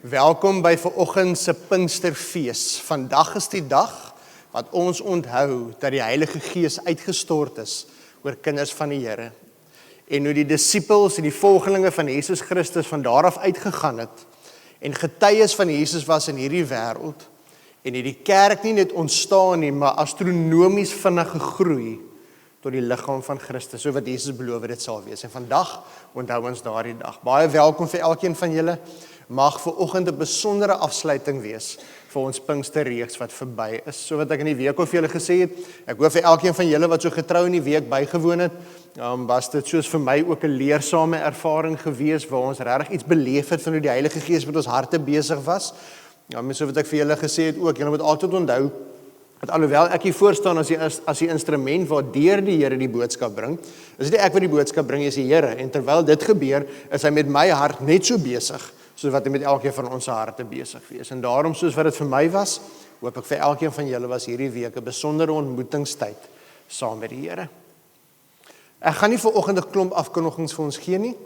Welkom by vanoggend se Pinksterfees. Vandag is die dag wat ons onthou dat die Heilige Gees uitgestort is oor kinders van die Here. En hoe die disippels en die volgelinge van Jesus Christus van daar af uitgegaan het en getuies van Jesus was in hierdie wêreld. En het die kerk nie net ontstaan nie, maar astronomies vinnig gegroei tot die liggaam van Christus, so wat Jesus beloof dit sal wees. En vandag onthou ons daardie dag. Baie welkom vir elkeen van julle. Mag vanoggend 'n besondere afsluiting wees vir ons Pinksterreeks wat verby is. So wat ek in die week al vir julle gesê het, ek hoop vir elkeen van julle wat so getrou in die week bygewoon het, was dit soos vir my ook 'n leersame ervaring gewees waar ons regtig iets beleef het van hoe die Heilige Gees met ons harte besig was. So wat ek vir julle gesê het ook, julle moet altyd onthou dat alhoewel ek hier voor staan as die instrument waardeur die Here die boodskap bring, is dit nie ek wat die boodskap bring, is die Here. En terwyl dit gebeur, is hy met my hart net so besig soos wat hy met elkeen van ons harte besig wees. En daarom, soos wat dit vir my was, hoop ek vir elkeen van julle was hierdie week 'n besondere ontmoetingstyd saam met die Here. Ek gaan nie vanoggend 'n klomp afkondigings vir ons gee nie.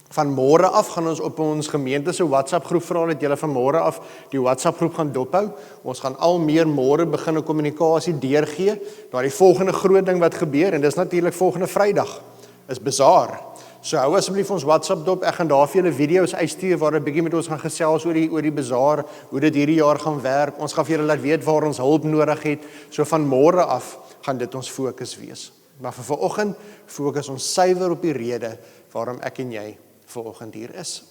Van môre af gaan ons op ons gemeente se WhatsApp groep vra dat julle van môre af die WhatsApp groep gaan dophou. Ons gaan al meer môre begin 'n kommunikasie deurgee na die volgende groot ding wat gebeur, en dis natuurlik volgende Vrydag is Bazaar. So hou asseblief ons WhatsApp dop. Ek gaan daar vir julle video's uitstuur waar 'n bietjie met ons gaan gesels oor die Bazaar, hoe dit hierdie jaar gaan werk. Ons gaan vir julle laat weet waar ons hulp nodig het. So van môre af gaan dit ons fokus wees. Maar vir vanoggend fokus ons suiwer op die rede waarom ek en jy vanoggend hier is.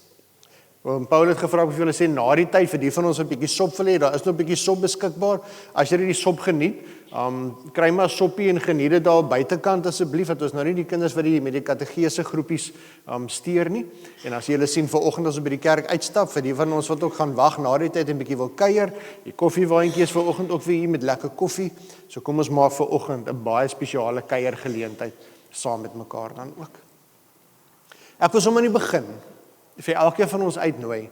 Paul het gevra of julle sê na die tyd vir die van ons 'n bietjie sop wil hê, daar is nog 'n bietjie sop beskikbaar. As jy die sop geniet, kry maar soppie en geniet dit daar buitekant asseblief, dat ons nou nie die kinders wat met die kategese groepies steur nie. En as julle sien vanoggend as ons by die kerk uitstap, vir die van ons wat ook gaan wag na die tyd en bietjie wil kuier, die koffiewaandjie is vanoggend ook vir hier met lekker koffie. So kom ons maak vanoggend 'n baie spesiale kuiergeleentheid saam met mekaar dan ook. Ek wil sommer in die begin vir elkeen van ons uitnooi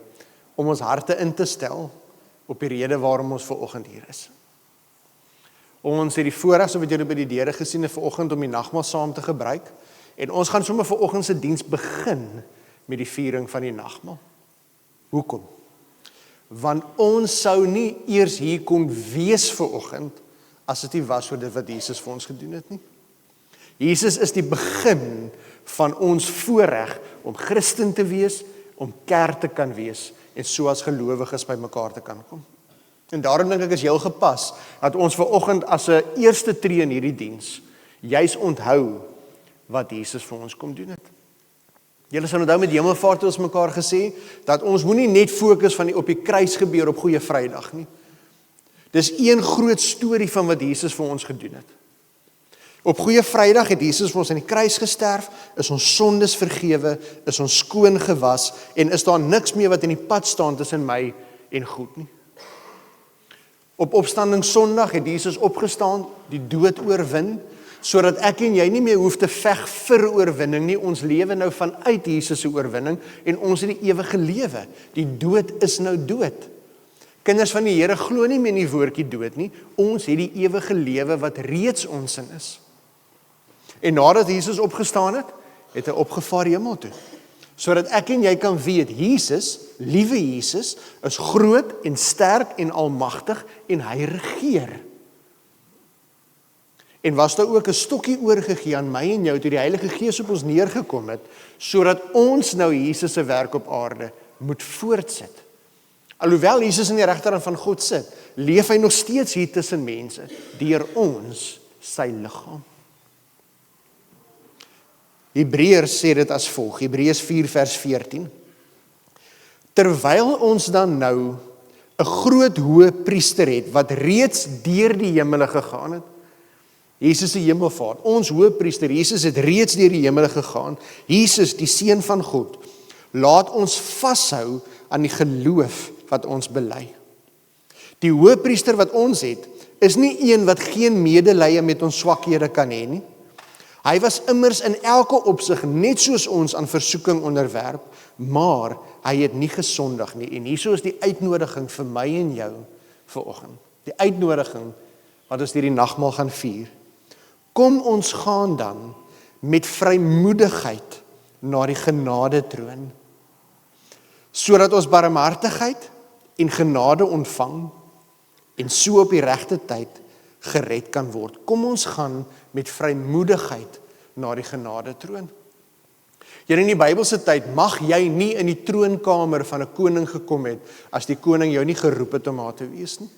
om ons harte in te stel op die rede waarom ons vanoggend hier is. Ons het die voorreg, so wat julle by die deure gesien het, vanoggend om die nagmaal saam te gebruik. En ons gaan sommer vanoggend se diens begin met die viering van die nagmaal. Hoekom? Want ons sou nie eers hier kon wees vanoggend as dit nie was vir dit wat Jesus vir ons gedoen het nie. Jesus is die begin van ons voorreg om Christen te wees, om kerk te kan wees en so as gelowiges by mekaar te kan kom. En daarom dink ek is heel gepas dat ons vanoggend as 'n eerste tree in hierdie diens juis onthou wat Jesus vir ons kom doen het. Julle sal onthou met Hemelvaart het ons mekaar gesê dat ons moenie net fokus van die op die kruis gebeur op Goeie Vrydag nie. Dis een groot storie van wat Jesus vir ons gedoen het. Op Goeie Vrydag het Jesus vir ons aan die kruis gesterf, is ons sondes vergewe, is ons skoon gewas en is daar niks meer wat in die pad staan tussen my en goed nie. Op Opstanding Sondag het Jesus opgestaan, die dood oorwin, sodat ek en jy nie meer hoef te veg vir oorwinning nie. Ons lewe nou vanuit Jesus se oorwinning en ons het die ewige lewe. Die dood is nou dood. Kinders van die Here glo nie meer in die woordjie dood nie. Ons het die ewige lewe wat reeds ons in is. En nadat Jesus opgestaan het, het hy opgevaar hemel toe. Sodat ek en jy kan weet, Jesus, liewe Jesus, is groot en sterk en almagtig en hy regeer. En was daar ook 'n stokkie oorgegee aan my en jou toe die Heilige Gees op ons neergekom het, sodat ons nou Jesus se werk op aarde moet voortsit. Alhoewel Jesus in die regterhand van God sit, leef hy nog steeds hier tussen mense, deur ons, sy liggaam. Hebreërs sê dit as volg, Hebreërs 4 vers 14. Terwyl ons dan nou 'n groot hoëpriester het, wat reeds deur die hemele gegaan het, Jesus se hemelvaart, ons hoëpriester, Jesus het reeds deur die hemele gegaan, Jesus, die Seun van God, laat ons vashou aan die geloof wat ons bely. Die hoëpriester wat ons het, is nie een wat geen medelee met ons swakhede kan hê nie. Hy was immers in elke opsig net soos ons aan versoeking onderwerp, maar hy het nie gesondig nie. En hierso is die uitnodiging vir my en jou vanoggend. Die uitnodiging wat ons hierdie nagmaal gaan vier. Kom ons gaan dan met vrymoedigheid na die genadetroon, sodat ons barmhartigheid en genade ontvang en so op die regte tyd gered kan word. Kom ons gaan met vrymoedigheid na die genadetroon. Hier in die Bybelse tyd mag jy nie in die troonkamer van 'n koning gekom het as die koning jou nie geroep het om daar te wees nie.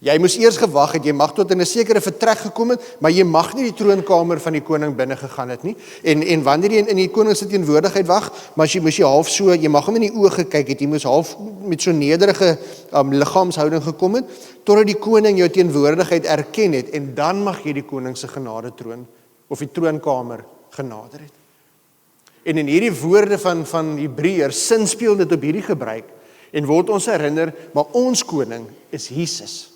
Jy moes eers gewag het, jy mag tot in 'n sekere vertrek gekom het, maar jy mag nie die troonkamer van die koning binne gegaan het nie. En wanneer jy in die koning se teenwoordigheid wag, maar jy moes jy half so, jy mag hom in die oë gekyk het, jy moes half met so nederige liggaamshouding gekom het, totdat die koning jou teenwoordigheid erken het, en dan mag jy die koning se genadetroon, of die troonkamer genader het. En in hierdie woorde van Hebreërs, sinspeel dit op hierdie gebruik, en word ons herinner, maar ons koning is Jesus.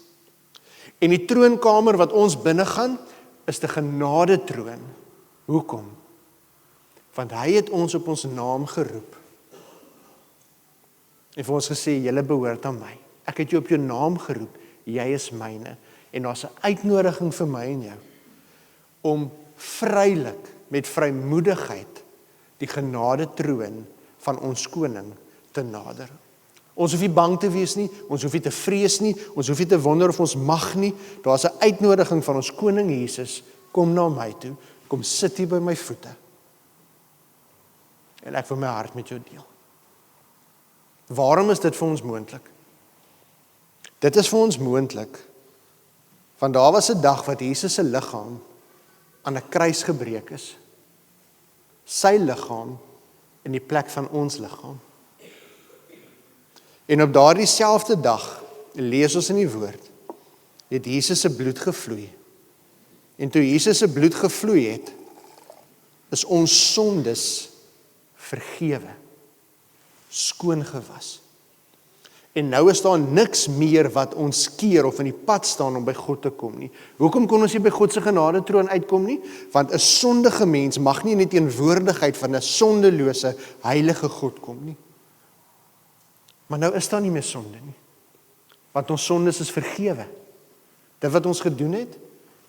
En die troonkamer wat ons binnegaan, is die genadetroon. Hoekom? Want hy het ons op ons naam geroep. En vir ons gesê, julle behoort aan my. Ek het jou op jou naam geroep, jy is myne. En daar's 'n uitnodiging vir my en jou, om vrylik, met vrymoedigheid, die genadetroon van ons koning te nader. Ons hoef nie bang te wees nie, ons hoef nie te vrees nie, ons hoef nie te wonder of ons mag nie. Daar's 'n uitnodiging van ons koning Jesus, kom na my toe, kom sit hier by my voete. En ek wil my hart met jou deel. Waarom is dit vir ons moontlik? Dit is vir ons moontlik, want daar was 'n dag wat Jesus se liggaam aan 'n kruis gebreek is. Sy liggaam in die plek van ons liggaam. En op daardie selfde dag, lees ons in die woord, het Jesus se bloed gevloei. En toe Jesus se bloed gevloei het, is ons sondes vergewe, skoon gewas. En nou is daar niks meer wat ons keer of in die pad staan om by God te kom nie. Hoekom kon ons nie by God se genadetroon uitkom nie? Want 'n sondige mens mag nie in die teenwoordigheid van 'n sondelose, heilige God kom nie. Maar nou is daar nie meer sonde nie. Want ons sondes is vergewe. Dit wat ons gedoen het,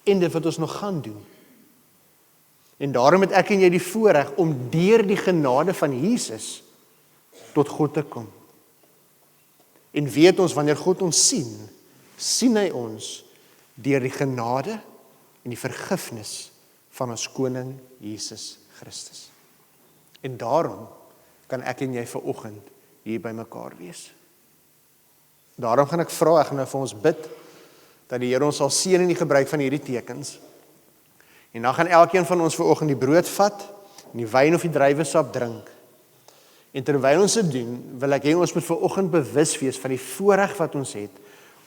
en dit wat ons nog gaan doen. En daarom het ek en jy die voorreg om deur die genade van Jesus tot God te kom. En weet ons, wanneer God ons sien, sien hy ons deur die genade en die vergifnis van ons koning Jesus Christus. En daarom kan ek en jy vanoggend hier by mekaar wees. Daarom gaan ek vra, ek gaan nou vir ons bid, dat die Here ons sal seën in die gebruik van hierdie tekens. En dan gaan elkeen van ons vanoggend die brood vat, en die wyn of die druiwesap drink. En terwyl ons dit doen, wil ek hê ons moet vanoggend bewus wees van die voorreg wat ons het,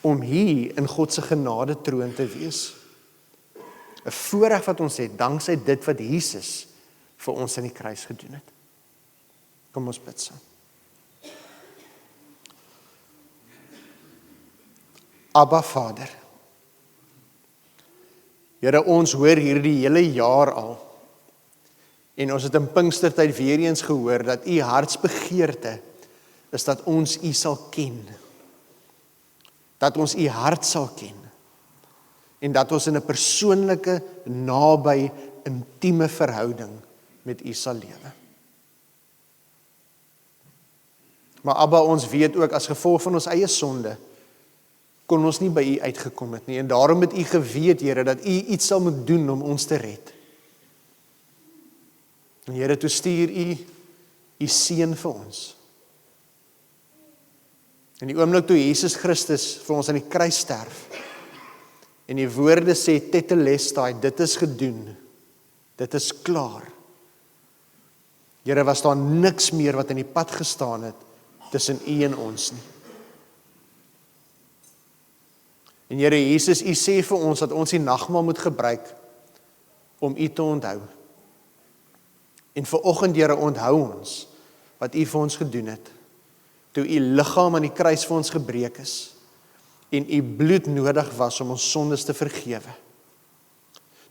om hier in God se genade troon te wees. 'n Voorreg wat ons het, danksy dit wat Jesus vir ons aan die kruis gedoen het. Kom ons bid saam. Abba Vader, Here, ons hoor hierdie hele jaar al, en ons het in Pinkstertyd weer eens gehoor, dat U hartsbegeerte is dat ons U sal ken, dat ons U hart sal ken, en dat ons in 'n persoonlike, naby, intieme verhouding met U sal lewe. Maar Abba, ons weet ook, as gevolg van ons eie sonde, kon ons nie by U uitgekom het nie, en daarom het U geweet, Here, dat U iets sal moet doen om ons te red. En Here, toe stuur U seun vir ons. In die oomblik toe Jesus Christus vir ons aan die kruis sterf, en die woorde sê, tetelestai, dit is gedoen, dit is klaar. Here, was daar niks meer wat in die pad gestaan het, tussen U en ons nie. En Here Jesus, U sê vir ons dat ons die nagmaal moet gebruik om U te onthou. En vanoggend, Here, onthou ons wat U vir ons gedoen het, toe U liggaam aan die kruis vir ons gebreek is, en U bloed nodig was om ons sondes te vergewe.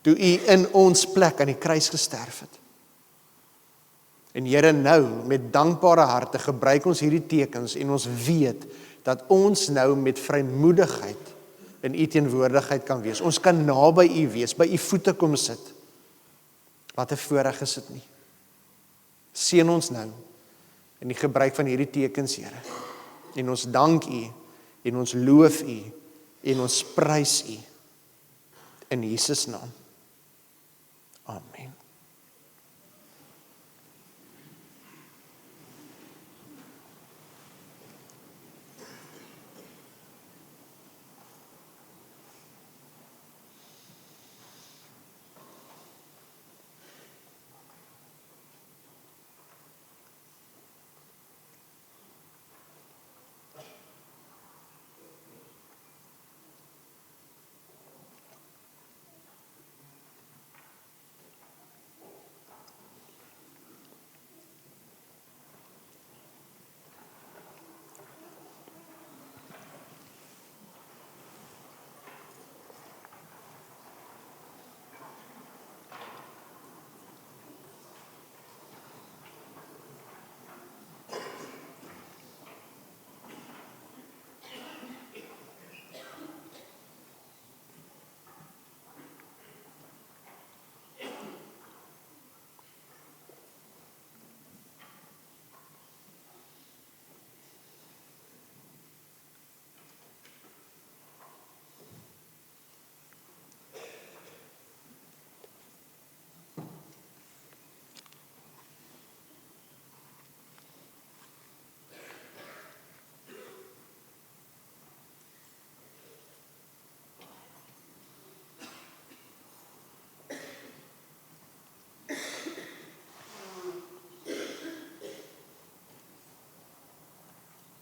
Toe U in ons plek aan die kruis gesterf het. En Here, nou, met dankbare harte, gebruik ons hierdie tekens, en ons weet, dat ons nou met vrymoedigheid in U teenwoordigheid kan wees. Ons kan naby U wees, by U voete kom sit. Wat 'n voorreg is dit nie. Seën ons nou in die gebruik van hierdie tekens, Here. En ons dank U, en ons loof U, en ons prys U. In Jesus naam. Amen.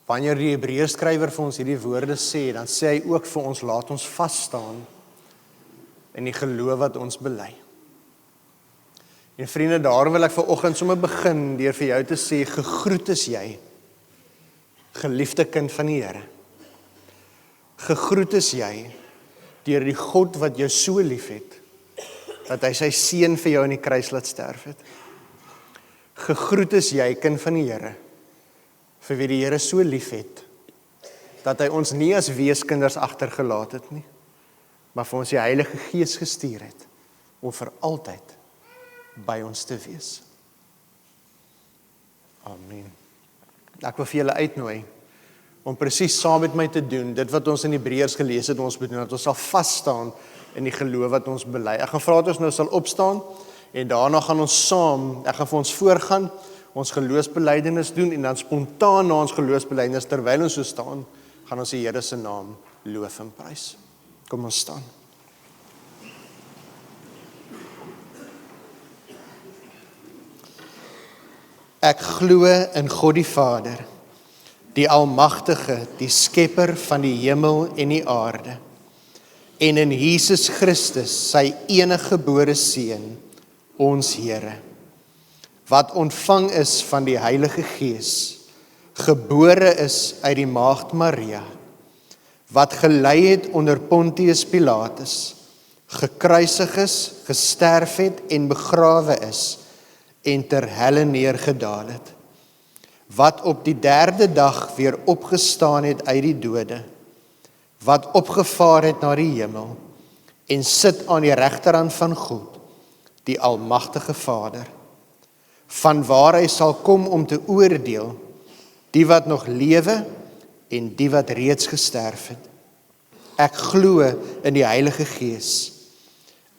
Wanneer die Hebreërskrywer vir ons hierdie woorde sê, dan sê hy ook vir ons, laat ons vas staan in die geloof wat ons bely. En vriende, daarom wil ek vanoggend sommer begin deur vir jou te sê, gegroet is jy, geliefde kind van die Here. Gegroet is jy deur die God wat jou so lief het, dat hy sy seun vir jou aan die kruis laat sterf het. Gegroet is jy, kind van die Here, vir wie die Here so lief het, dat hy ons nie as weeskinders agtergelaat het nie, maar vir ons die Heilige Gees gestuur het, om vir altyd by ons te wees. Amen. Ek wil vir julle uitnooi, om presies saam met my te doen, dit wat ons in Hebreërs gelees het, ons bedoel, dat ons sal vas staan in die geloof wat ons bely. Ek gaan vra dat ons nou sal opstaan, en daarna gaan ons saam, ek gaan vir ons voorgaan, ons geloofsbelijdenis doen, en dan spontaan na ons geloofsbelijdenis, terwyl ons so staan, gaan ons die Here se naam loof en prys. Kom ons staan. Ek glo in God die Vader, die Almagtige, die Skepper van die hemel en die aarde, en in Jesus Christus, sy enige gebore Seun, ons Here, wat ontvang is van die Heilige Gees, gebore is uit die maagd Maria, wat gelei het onder Pontius Pilatus, gekruisig is, gesterf het en begrawe is, en ter helle neergedaal het, wat op die 3de dag weer opgestaan het uit die dode, wat opgevaar het na die hemel, en sit aan die regterhand van God, die Almagtige Vader, vanwaar hy sal kom om te oordeel, die wat nog lewe en die wat reeds gesterf het. Ek glo in die Heilige Gees.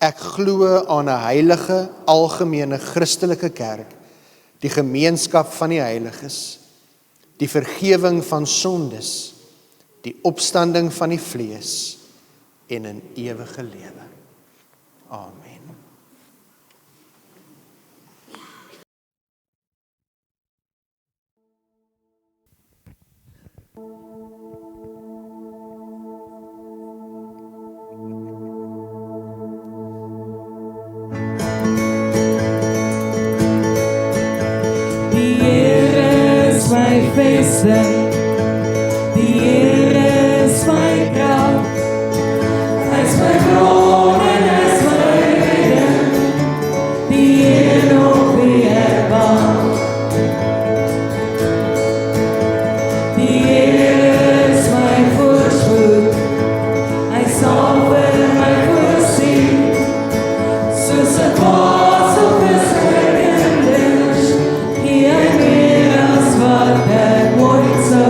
Ek glo aan 'n heilige, algemene Christelike kerk, die gemeenskap van die heiliges, die vergewing van sondes, die opstanding van die vlees en 'n ewige lewe. Amen. Die Here is my kracht, hy is my bron en hy is my redder, die Here op wie ek wag. Die Here is my voorspoed, hy sal vir my voorsien, soos 'n vaas op 'n skryf, gee hy meer as wat ek ooit sou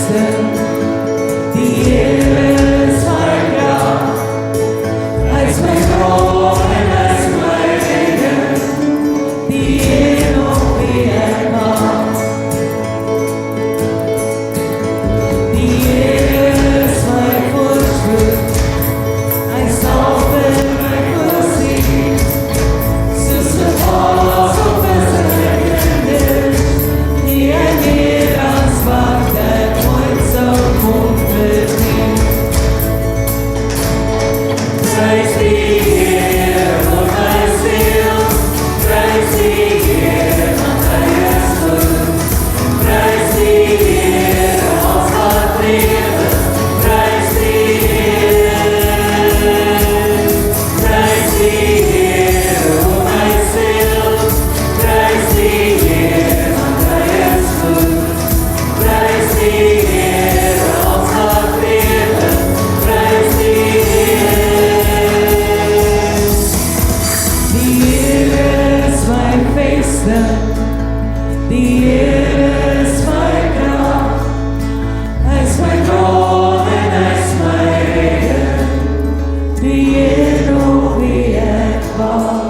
feesten. Die Here is my krag. Hy is my bron en hy is my redder. Die een op wie ek wag. Die Here is my voorspoed. Hy sal vir my voorsien. Soos 'n vaas op 'n kinders, die hy meer as wat ek ooit sou kon verdien. Prys die Here, o my siel, prys die Here, want hy is goed. Prys die Here, ons wat lewe, prys die Here. Prys die Here, o my siel, prys die Here, want hy is goed. Prys die Here, ons wat lewe, prys die Here. Die Here is my feeste, die Here is my krag. Hy is my bron en hy is my redder, die een op wie ek wag.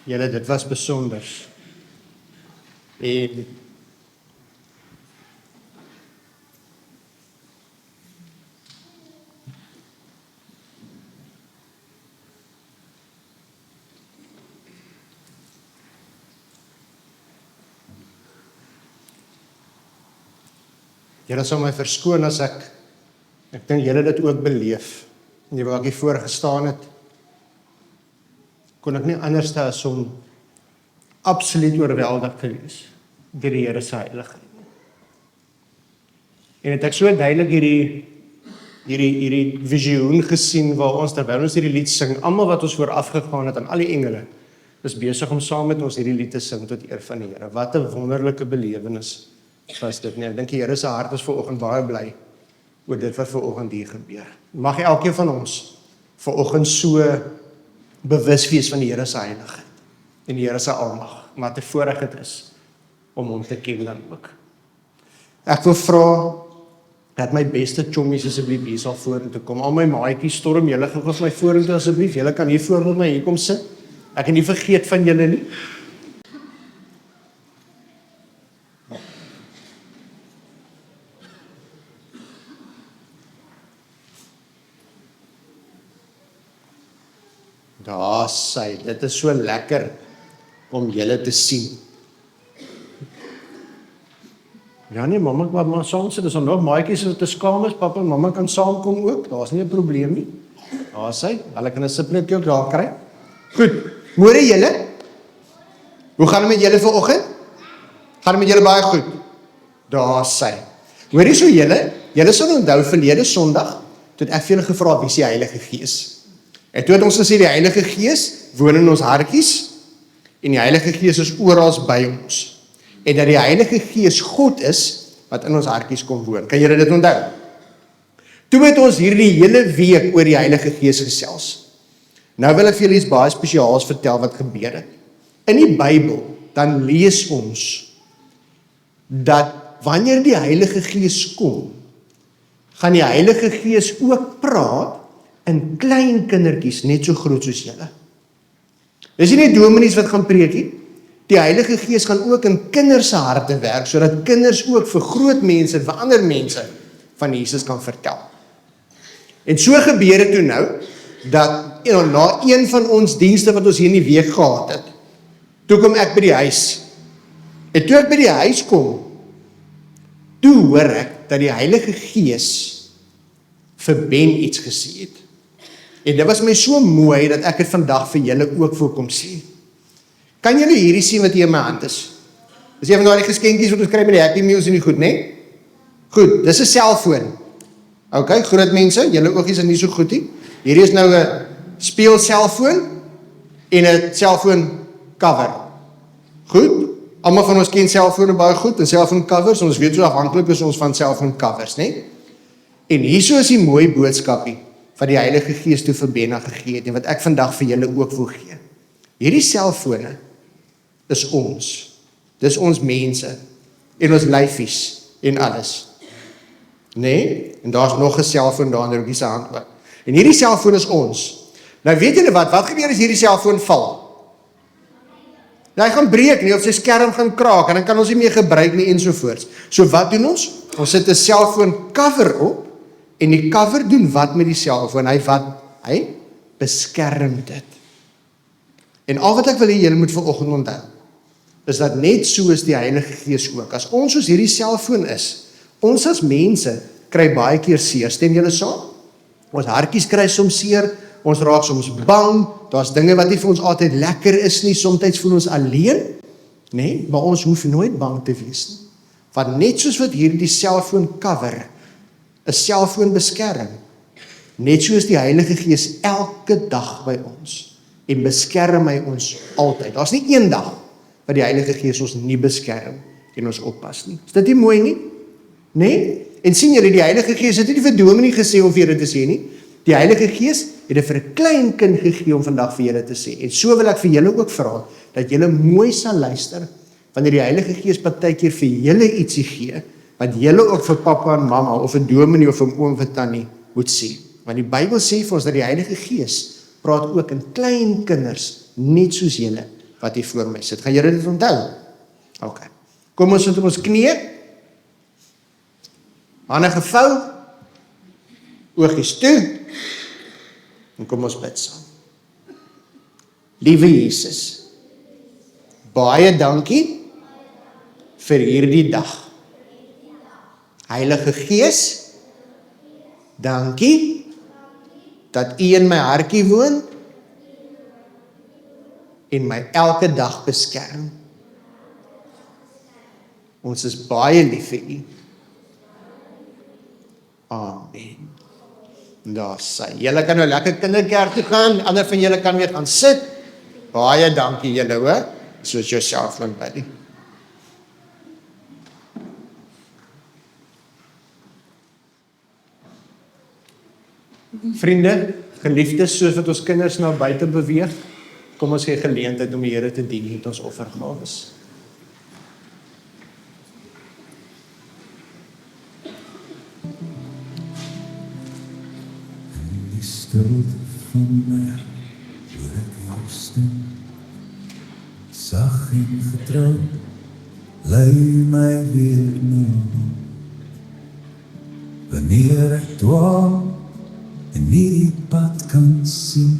Julle, dit was besonder. En julle sal my verskoon as ek dink julle dit ook beleef. En waar ek hier voor gestaan het, kon ek nie anders as om absoluut oorweldig te wees deur die Here se heiligheid. En het ek so duidelik hierdie visioen gesien waar ons terwyl ons hierdie lied sing, almal wat ons vooraf gegaan het aan al die engele, is besig om saam met ons hierdie lied te sing tot eer van die Here. Wat 'n wonderlike belewenis was dit nie. Ek dink die Here se hart is vanoggend baie bly oor dit wat vanoggend hier gebeur. Mag elkeen van ons vanoggend so bewus wees van die Here se heiligheid en die Here se almag, maar te voorreg dit is om hom te ken dan ook. Ek wil vra dat my beste chommies asseblief hier sal vorentoe kom. Al my maatjies storm, julle gou vir my vorentoe asseblief. Julle kan hier voor met my hier kom sit. Ek het nie vergeet van julle nie. Daar sy, dit is so lekker om julle te sien. Ja nee, mamma kan maar saam sit, as er nog maatjies wat te skaam is, papa en mamma kan saamkom ook, daar's nie 'n probleem nie. Daar sy, hulle kan 'n sipplekkie ook daar kry. Goed, môre julle. Hoe gaan dit met julle vanoggend? Gaan dit met julle baie goed? Daar sy. Hoorie so julle sal onthou verlede Sondag, toe ek vir julle gevra wie is die Heilige Gees? En toe het ons gesê die Heilige Gees woon in ons hartjies en die Heilige Gees is oral by ons. En dat die Heilige Gees God is wat in ons hartjies kom woon. Kan julle dit onthou? Toe het ons hierdie hele week oor die Heilige Gees gesels. Nou wil ek vir julle iets baie spesiaals vertel wat gebeur het. In die Bybel dan lees ons dat wanneer die Heilige Gees kom, gaan die Heilige Gees ook praat in klein kindertjies net so groot soos julle. Dis nie net dominees wat gaan preek nie. Die Heilige Gees gaan ook in kinders se harte werk, sodat kinders ook vir groot mense, vir ander mense van Jesus kan vertel. En so gebeur dit toe nou, dat na een van ons dienste wat ons hier in die week gehad het, toe kom ek by die huis. En toe ek by die huis kom, toe hoor ek dat die Heilige Gees vir Ben iets gesê het. En dit was my so mooi, dat ek het vandag vir julle ook voorkom sê. Kan julle hierdie sien wat hier in my hand is? Dis een van daai geskenkies wat ons kry met die Happy Meals en die goed, né? Goed, dis 'n selfoon. Ok, groot mense, julle oogies is nie so goed nie. Hierdie is nou 'n speelselfoon en 'n selfoon cover. Goed, almal van ons ken selfone baie goed en selfoon covers, ons weet so afhanklik is ons van selfoon covers, né? En hierso is die mooi boodskapie wat die Heilige Gees toe vir Benna gegee het en wat ek vandag vir julle ook wil gee. Hierdie selfone is ons. Dis ons mense en ons lyfies en alles. Nee, en daar's nog 'n selfoon daar in die rookie se hand ook. En hierdie selfoon is ons. Nou weet julle wat gebeur as hierdie selfoon val? Hy gaan breek nie, of sy skerm gaan kraak en dan kan ons nie meer gebruik nie ensovoorts. So wat doen ons? Ons sit 'n selfoon cover op en die cover doen wat met die selfoon? Hy beskerm dit. En al wat ek wil hê julle moet vanoggend onthou, is dat net so is die Heilige Gees ook. As ons soos hierdie selfoon is, ons as mense kry baie keer seer. Stem julle saam? Ons hartjies kry soms seer, ons raak soms bang, daar's dinge wat nie vir ons altyd lekker is nie, soms voel ons alleen, nee, maar ons hoef nooit bang te wees nie. Want net soos wat hierdie selfoon cover, 'n selfoon beskerm, net so is die Heilige Gees elke dag by ons en beskerm hy ons altyd. Daar's nie een dag wat die Heilige Gees ons nie beskerm en ons oppas nie. Is dit nie mooi nie? Nee? En sien julle, die Heilige Gees het nie vir Dominee gesê om vir julle te sê nie. Die Heilige Gees het vir 'n klein kind gegee om vandag vir julle te sê. En so wil ek vir julle ook vra, dat julle mooi sal luister, wanneer die Heilige Gees partykeer vir julle ietsie gee, wat julle ook vir pappa en mamma, of 'n dominee of 'n oom of 'n tannie moet sê. Want die Bybel sê vir ons dat die Heilige Gees praat ook in klein kinders, net soos julle, wat hier voor my sit. Gaan julle dit onthou? OK. Kom ons sit op ons knieë. Hande gevou. Oogies toe. En kom ons bid saam. Liewe Jesus, baie dankie vir hierdie dag. Heilige Gees, dankie dat U in my hartjie woon en my elke dag beskerm. Ons is baie lief vir U. Amen. Daar sy. Julle kan nou lekker kinderkerk toe gaan, ander van julle kan weer gaan sit. Baie dankie julle hoor, soos jouself van by. Vriende, geliefdes, soos wat ons kinders na buite beweeg, kom ons gee geleentheid om die Here te dien met ons offergawes. Die stilte van my hoor ek jou stem, sag en getrou, lei my weer na wanneer ek dwaal en nie die pad kan sien,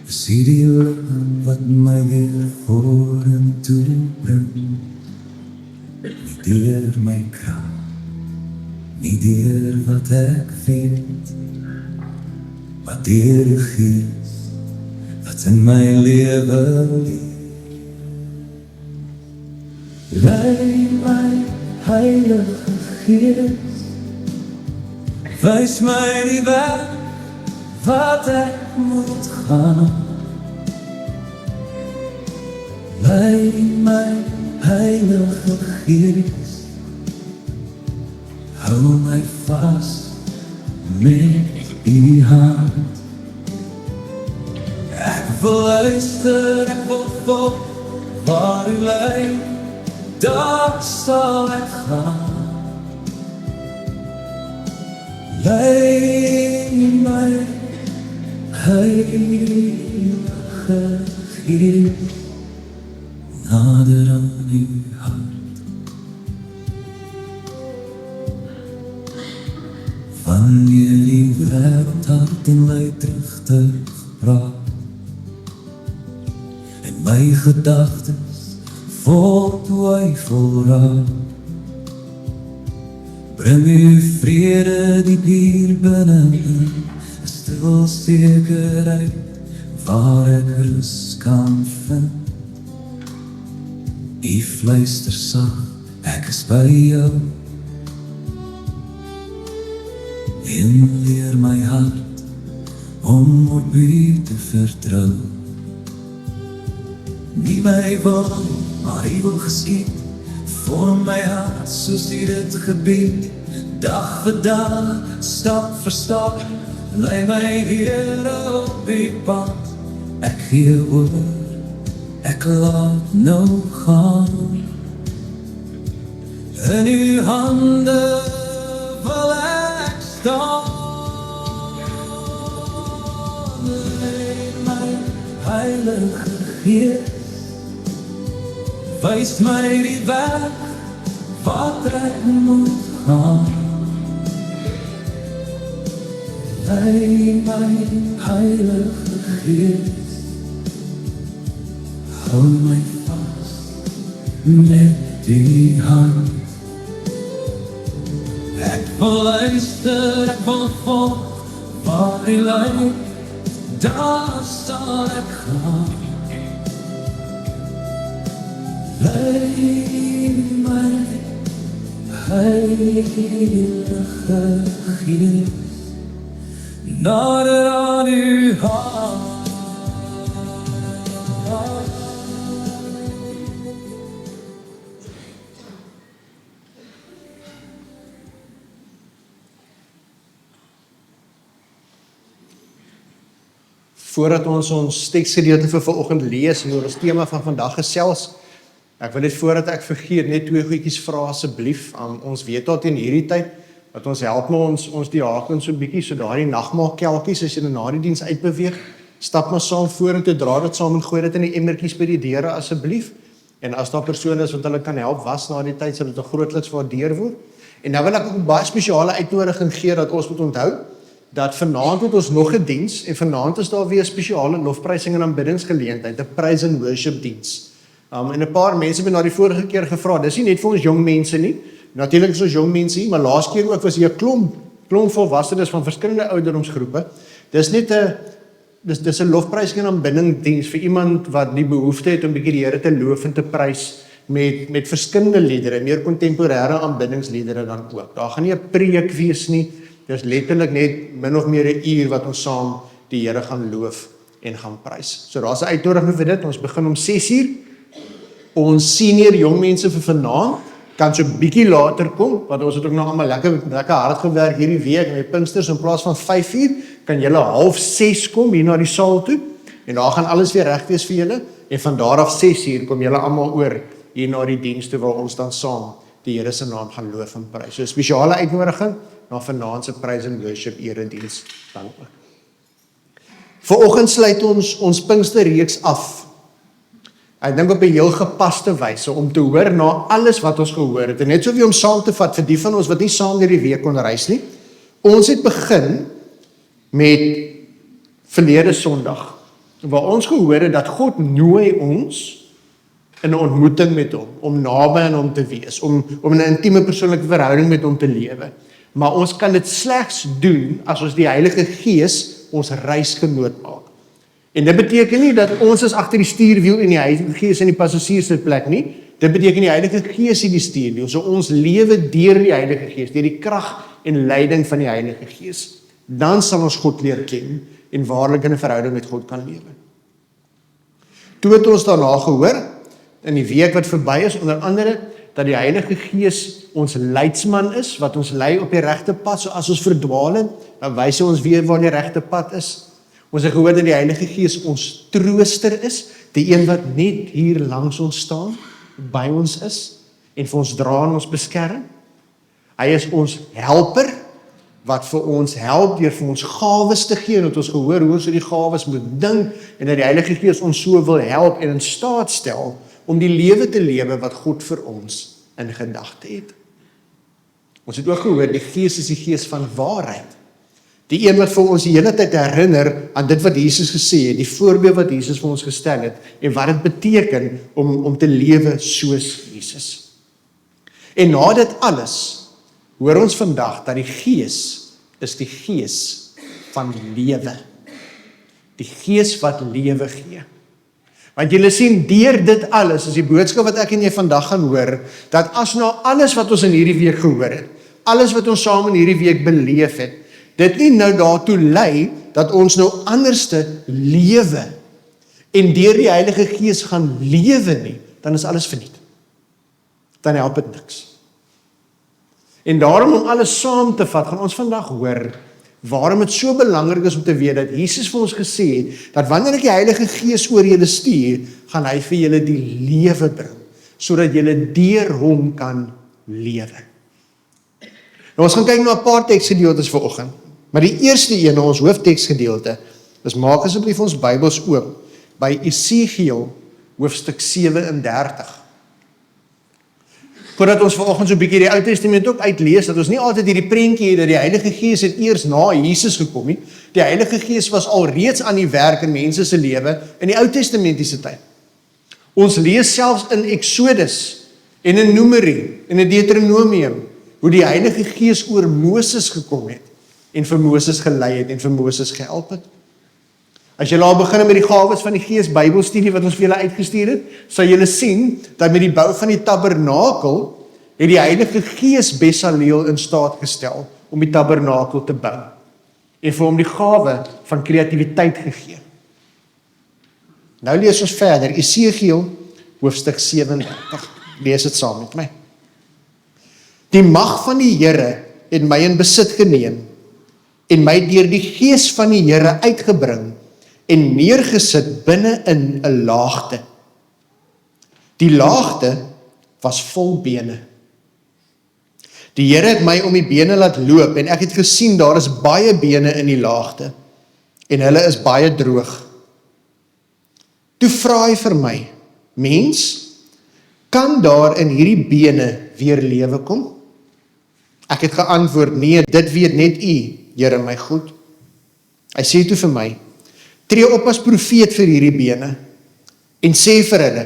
sien die lig wat my weer vorentoe bring, nie deur my krag, nie deur wat ek weet, maar deur die Gees wat in my lewe leef. Lei my Heilige Gees, wys my die weg wat ek moet gaan. Lei my Heilige Gees, hou my vas met U hand. Ek wil luister, ek wil volg waar U lei, daar sal ek gaan. Lei my Heilige Gees, nader aan U hart. Wanneer die wêreld hart en leid teruggebracht en my gedagtes vol twyfel raak, bring U vrede diep hier binne, 'n stil sekerheid waar ek rus kan vind. U fluister sag, ek is by jou, en leer my hart om op U te vertrou. Nie my wil, maar U wil geskied, vorm my hart soos U dit gebied, dag vir dag, stap vir stap, lei my weer op die pad. Ek gee oor, ek laat nou gaan, in U hande wil ek staan. Lei my Heilige Gees, wys my die weg wat ek moet gaan. Lei my Heilige Gees, hou my vas met die hand. Ek wil luister, ek wil volg waar U lei, daar sal ek gaan. Lei my Heilige Gees, nader aan U hart. Voordat ons teksgedeelte vir vanoggend lees en oor ons tema van vandag gesels, ek wil net voordat ek vergeet net 2 goedjies vra asseblief. Ons weet tot in hierdie tyd dat ons help met ons diakens so 'n bietjie, so daardie nagmaalkelkies as jy na die diens uitbeweeg, stap maar saam vorentoe, dra dit saam en gooi dit in die emmertjies by die deure asseblief. En as daar persone is wat hulle kan help was na die tyd, sal dit grootliks waardeer word. En nou wil ek ook 'n baie spesiale uitnodiging gee dat ons moet onthou dat vanaand het ons nog 'n diens en vanaand is daar weer 'n spesiale lofprysing en aanbiddingsgeleentheid, 'n praise and worship diens. En 'n paar mense het na die vorige keer gevra, dis nie net vir ons jong mense nie. Natuurlik is ons jong mense hier, maar laas keer ook was hier 'n klomp volwassenes van verskillende ouderdomsgroepe. Dis net 'n lofprysing en aanbiddingdiens vir iemand wat die behoefte het om bietjie die Here te loof en te prys met verskillende liedere, meer kontemporêre aanbiddingsliedere dan ook. Daar gaan nie 'n preek wees nie. Dis letterlik net min of meer 'n uur wat ons saam die Here gaan loof en gaan prys. So daar's 'n uitnodiging vir dit. Ons begin om 6:00. Ons senior jong mense vir vanaand kan so bietjie later kom, want ons het ook nog almal lekker hard gewerk hierdie week met Pinksters. In plaas van 5:00 kan julle 5:30 kom hier na die saal toe en daar gaan alles weer reg wees vir julle en van daar af 6:00 kom julle almal oor hier na die diens toe waar ons dan saam die Here se naam gaan loof en prys. So 'n spesiale uitnodiging na vanaand se praise and worship erediens dan ook. Vanoggend sluit ons Pinksterreeks af. Ek dink op 'n heel gepaste wyse om te hoor na alles wat ons gehoor het. En net so wie om saam te vat vir die van ons wat nie saam hierdie week kon reis nie. Ons het begin met verlede Sondag waar ons gehoor het dat God nooi ons in 'n ontmoeting met hom, om naby aan hom te wees, om 'n intieme persoonlike verhouding met hom te lewe. Maar ons kan dit slegs doen as ons die Heilige Gees ons reisgenoot maak. En dit beteken nie dat ons is agter die stuurwiel en die Heilige Gees in die passasiersitplek nie. Dit beteken die Heilige Gees in die stuurwiel. So ons lewe deur die Heilige Gees, deur die krag en leiding van die Heilige Gees. Dan sal ons God leer ken en waarlik in 'n verhouding met God kan lewe. Toe het ons daarna gehoor in die week wat verby is, onder andere dat die Heilige Gees ons leidsman is, wat ons lei op die regte pad. So as ons verdwaal het, dan wys hy ons weer waar die regte pad is. Ons het gehoor dat die Heilige Gees ons trooster is, die een wat net hier langs ons staan, by ons is, en vir ons dra en ons beskerm. Hy is ons helper, wat vir ons help deur vir ons gawes te gee, en het ons gehoor hoe ons oor die gawes moet dink, en dat die Heilige Gees ons so wil help en in staat stel, om die lewe te lewe wat God vir ons in gedagte het. Ons het ook gehoor, die Gees is die Gees van waarheid. Die een wat vir ons die hele tyd herinner aan dit wat Jesus gesê het, die voorbeeld wat Jesus vir ons gestel het, en wat dit beteken om te lewe soos Jesus. En na dit alles, hoor ons vandag dat die Gees is die Gees van lewe. Die Gees wat lewe gee. Want julle sien, deur dit alles, is die boodskap wat ek en jy vandag gaan hoor, dat as nou alles wat ons in hierdie week gehoor het, alles wat ons saam in hierdie week beleef het, dit nie nou daartoe lei, dat ons nou anderste lewe, en deur die Heilige Gees gaan lewe nie, dan is alles verniet. Dan help dit niks. En daarom om alles saam te vat, gaan ons vandag hoor, waarom het so belangrik is om te weet, dat Jesus vir ons gesê het, dat wanneer ek die Heilige Gees oor julle stuur, gaan hy vir julle die lewe bring, sodat julle deur hom kan lewe. Nou ons gaan kyk na 'n paar teksgedeeltes vanoggend, maar die eerste een, ons hoofteksgedeelte, is maak asseblief ons Bybels oop, by Esegiel, hoofstuk 37. Voordat ons vanoggend so 'n bietjie die Ou Testament ook uitlees, dat ons nie altyd hierdie prentjie het dat die Heilige Gees het eers na Jesus gekom nie. Die Heilige Gees was al reeds aan die werk in mense se lewe in die Ou Testamentiese tyd. Ons lees selfs in Exodus en in Numeri en in Deuteronomium hoe die Heilige Gees oor Moses gekom het en vir Moses gelei het en vir Moses gehelp het. As julle al begin met die gawes van die Gees Bybelstudie wat ons vir julle uitgestuur het, sal julle sien dat met die bou van die tabernakel het die Heilige Gees Besaleel in staat gestel om die tabernakel te bou en vir hom die gawe van kreatiwiteit gegee. Nou lees ons verder, Esegiel hoofstuk 37. Lees dit saam met my. Die mag van die Here het my in besit geneem en my deur die Gees van die Here uitgebring en neergesit binne in 'n laagte. Die laagte was vol bene. Die Here het my om die bene laat loop en ek het gesien daar is baie bene in die laagte en hulle is baie droog. Toe vra hy vir my, mens, kan daar in hierdie bene weer lewe kom? Ek het geantwoord, nee, dit weet net U, Here my God. Hy sê toe vir my, tree op as profeet vir hierdie bene, en sê vir hulle,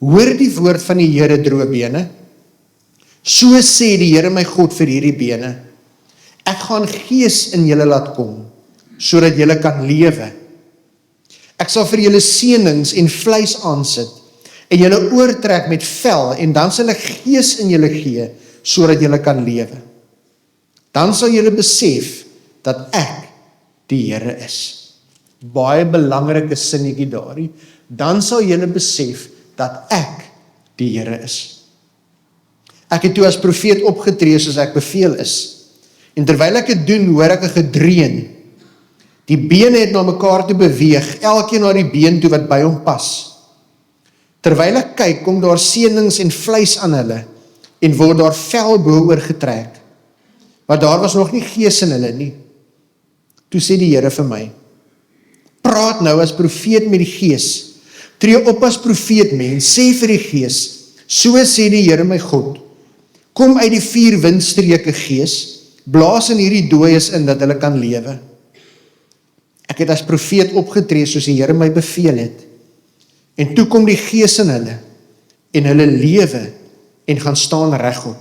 hoor die woord van die Here, droë bene. So sê die Here my God vir hierdie bene, ek gaan gees in julle laat kom, sodat julle kan lewe. Ek sal vir julle senings en vleis aansit, en julle oortrek met vel, en dan sal ek gees in julle gee, sodat julle kan lewe. Dan sal julle besef, dat ek die Here is. Baie belangrike sinnetjie daarin. Dan sal julle besef, dat ek die Here is. Ek het toe as profeet opgetree, soos ek beveel is. En terwyl ek dit doen, hoor ek 'n gedreun. Die bene het na mekaar toe beweeg, elkeen na die been toe wat by hom pas. Terwyl ek kyk, kom daar senings en vleis aan hulle, en word daar vel bo oorgetrek. Maar daar was nog nie gees in hulle nie. Toe sê die Here vir my, praat nou as profeet met die gees, tree op as profeet mens, sê vir die gees, so sê die Here my God, kom uit die 4 windstreke gees, blaas in hierdie dooies in, dat hulle kan lewe. Ek het as profeet opgetree, soos die Here my beveel het, en toe kom die gees in hulle, en hulle lewe, en gaan staan regop.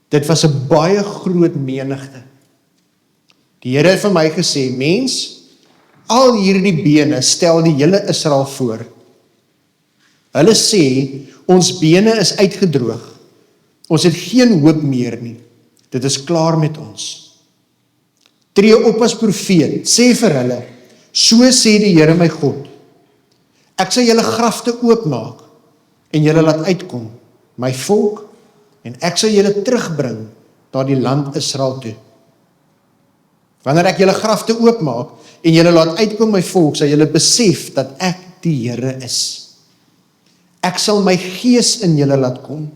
Dit was 'n baie groot menigte. Die Here het vir my gesê, mens, al hierdie bene stel die hele Israel voor. Hulle sê, ons bene is uitgedroog. Ons het geen hoop meer nie. Dit is klaar met ons. Tree op as profeet, sê vir hulle, so sê die Here my God, ek sal julle grafte oopmaak, en julle laat uitkom, my volk, en ek sal julle terugbring na die land Israel toe. Wanneer ek julle grafte oopmaak, en julle laat uitkom my volk, sal julle besef, dat ek die Here is. Ek sal my gees in julle laat kom,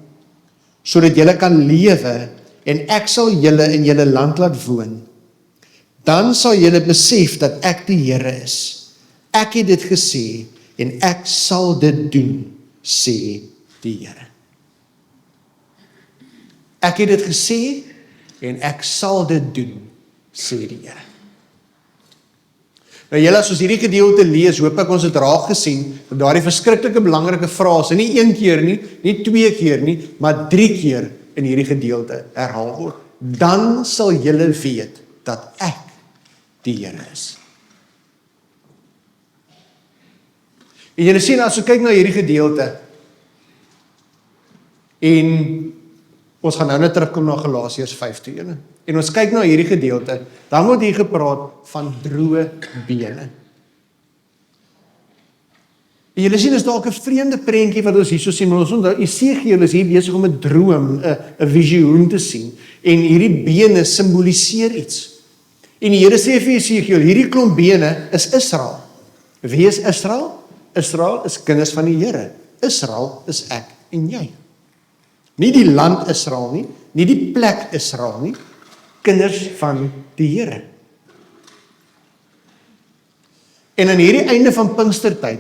sodat julle kan lewe, en ek sal julle in julle land laat woon. Dan sal julle besef, dat ek die Here is. Ek het dit gesê, en ek sal dit doen, sê die Here. Ek het dit gesê, en ek sal dit doen, sê die Here. Nou julle, as ons hierdie gedeelte lees, hoop ek ons het raak gesien, dat daardie verskriklike belangrike frase, nie 1 keer nie, nie 2 keer nie, maar 3 keer in hierdie gedeelte herhaal word. Dan sal julle weet, dat ek die Here is. En julle sien, as ons kyk na hierdie gedeelte, en ons gaan nou net terugkom na Galasiërs 5 toe, en ons kyk na hierdie gedeelte, dan word hier gepraat van droë bene. En julle sien, is dalk 'n vreemde prentjie wat ons hierso sien, maar ons onthou, Esegiel is hier besig om 'n droom, 'n visioen te sien, en hierdie bene simboliseer iets. En die Here sê vir Esegiel, hierdie klomp bene is Israel. Wie is Israel? Israel is kinders van die Here. Israel is ek en jy. Nie die land Israel nie, nie die plek Israel nie, kinders van die Here. En aan hierdie einde van Pinkstertyd,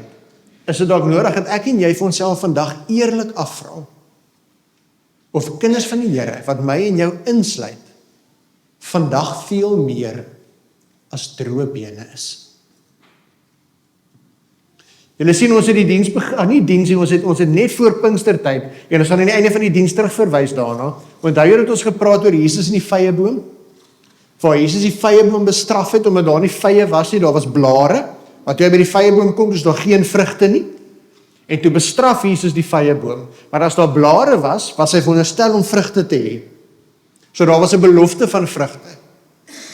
is dit dalk nodig dat ek en jy vir onsself vandag eerlik afvra, of kinders van die Here, wat my en jou insluit, vandag veel meer as droë bene is. Julle sien, ons het die diens begin, ons het net voor Pinkstertyd, en ons gaan aan die einde van die diens terugverwys daarna, want daar het ons gepraat oor Jesus in die vyeboom, waar Jesus die vyeboom bestraf het, omdat daar nie vye was nie, daar was blare, maar toe hy by die vyeboom kom, is daar geen vrugte nie, en toe bestraf Jesus die vyeboom, maar as daar blare was, was hy veronderstel om vrugte te hê. So daar was 'n belofte van vrugte,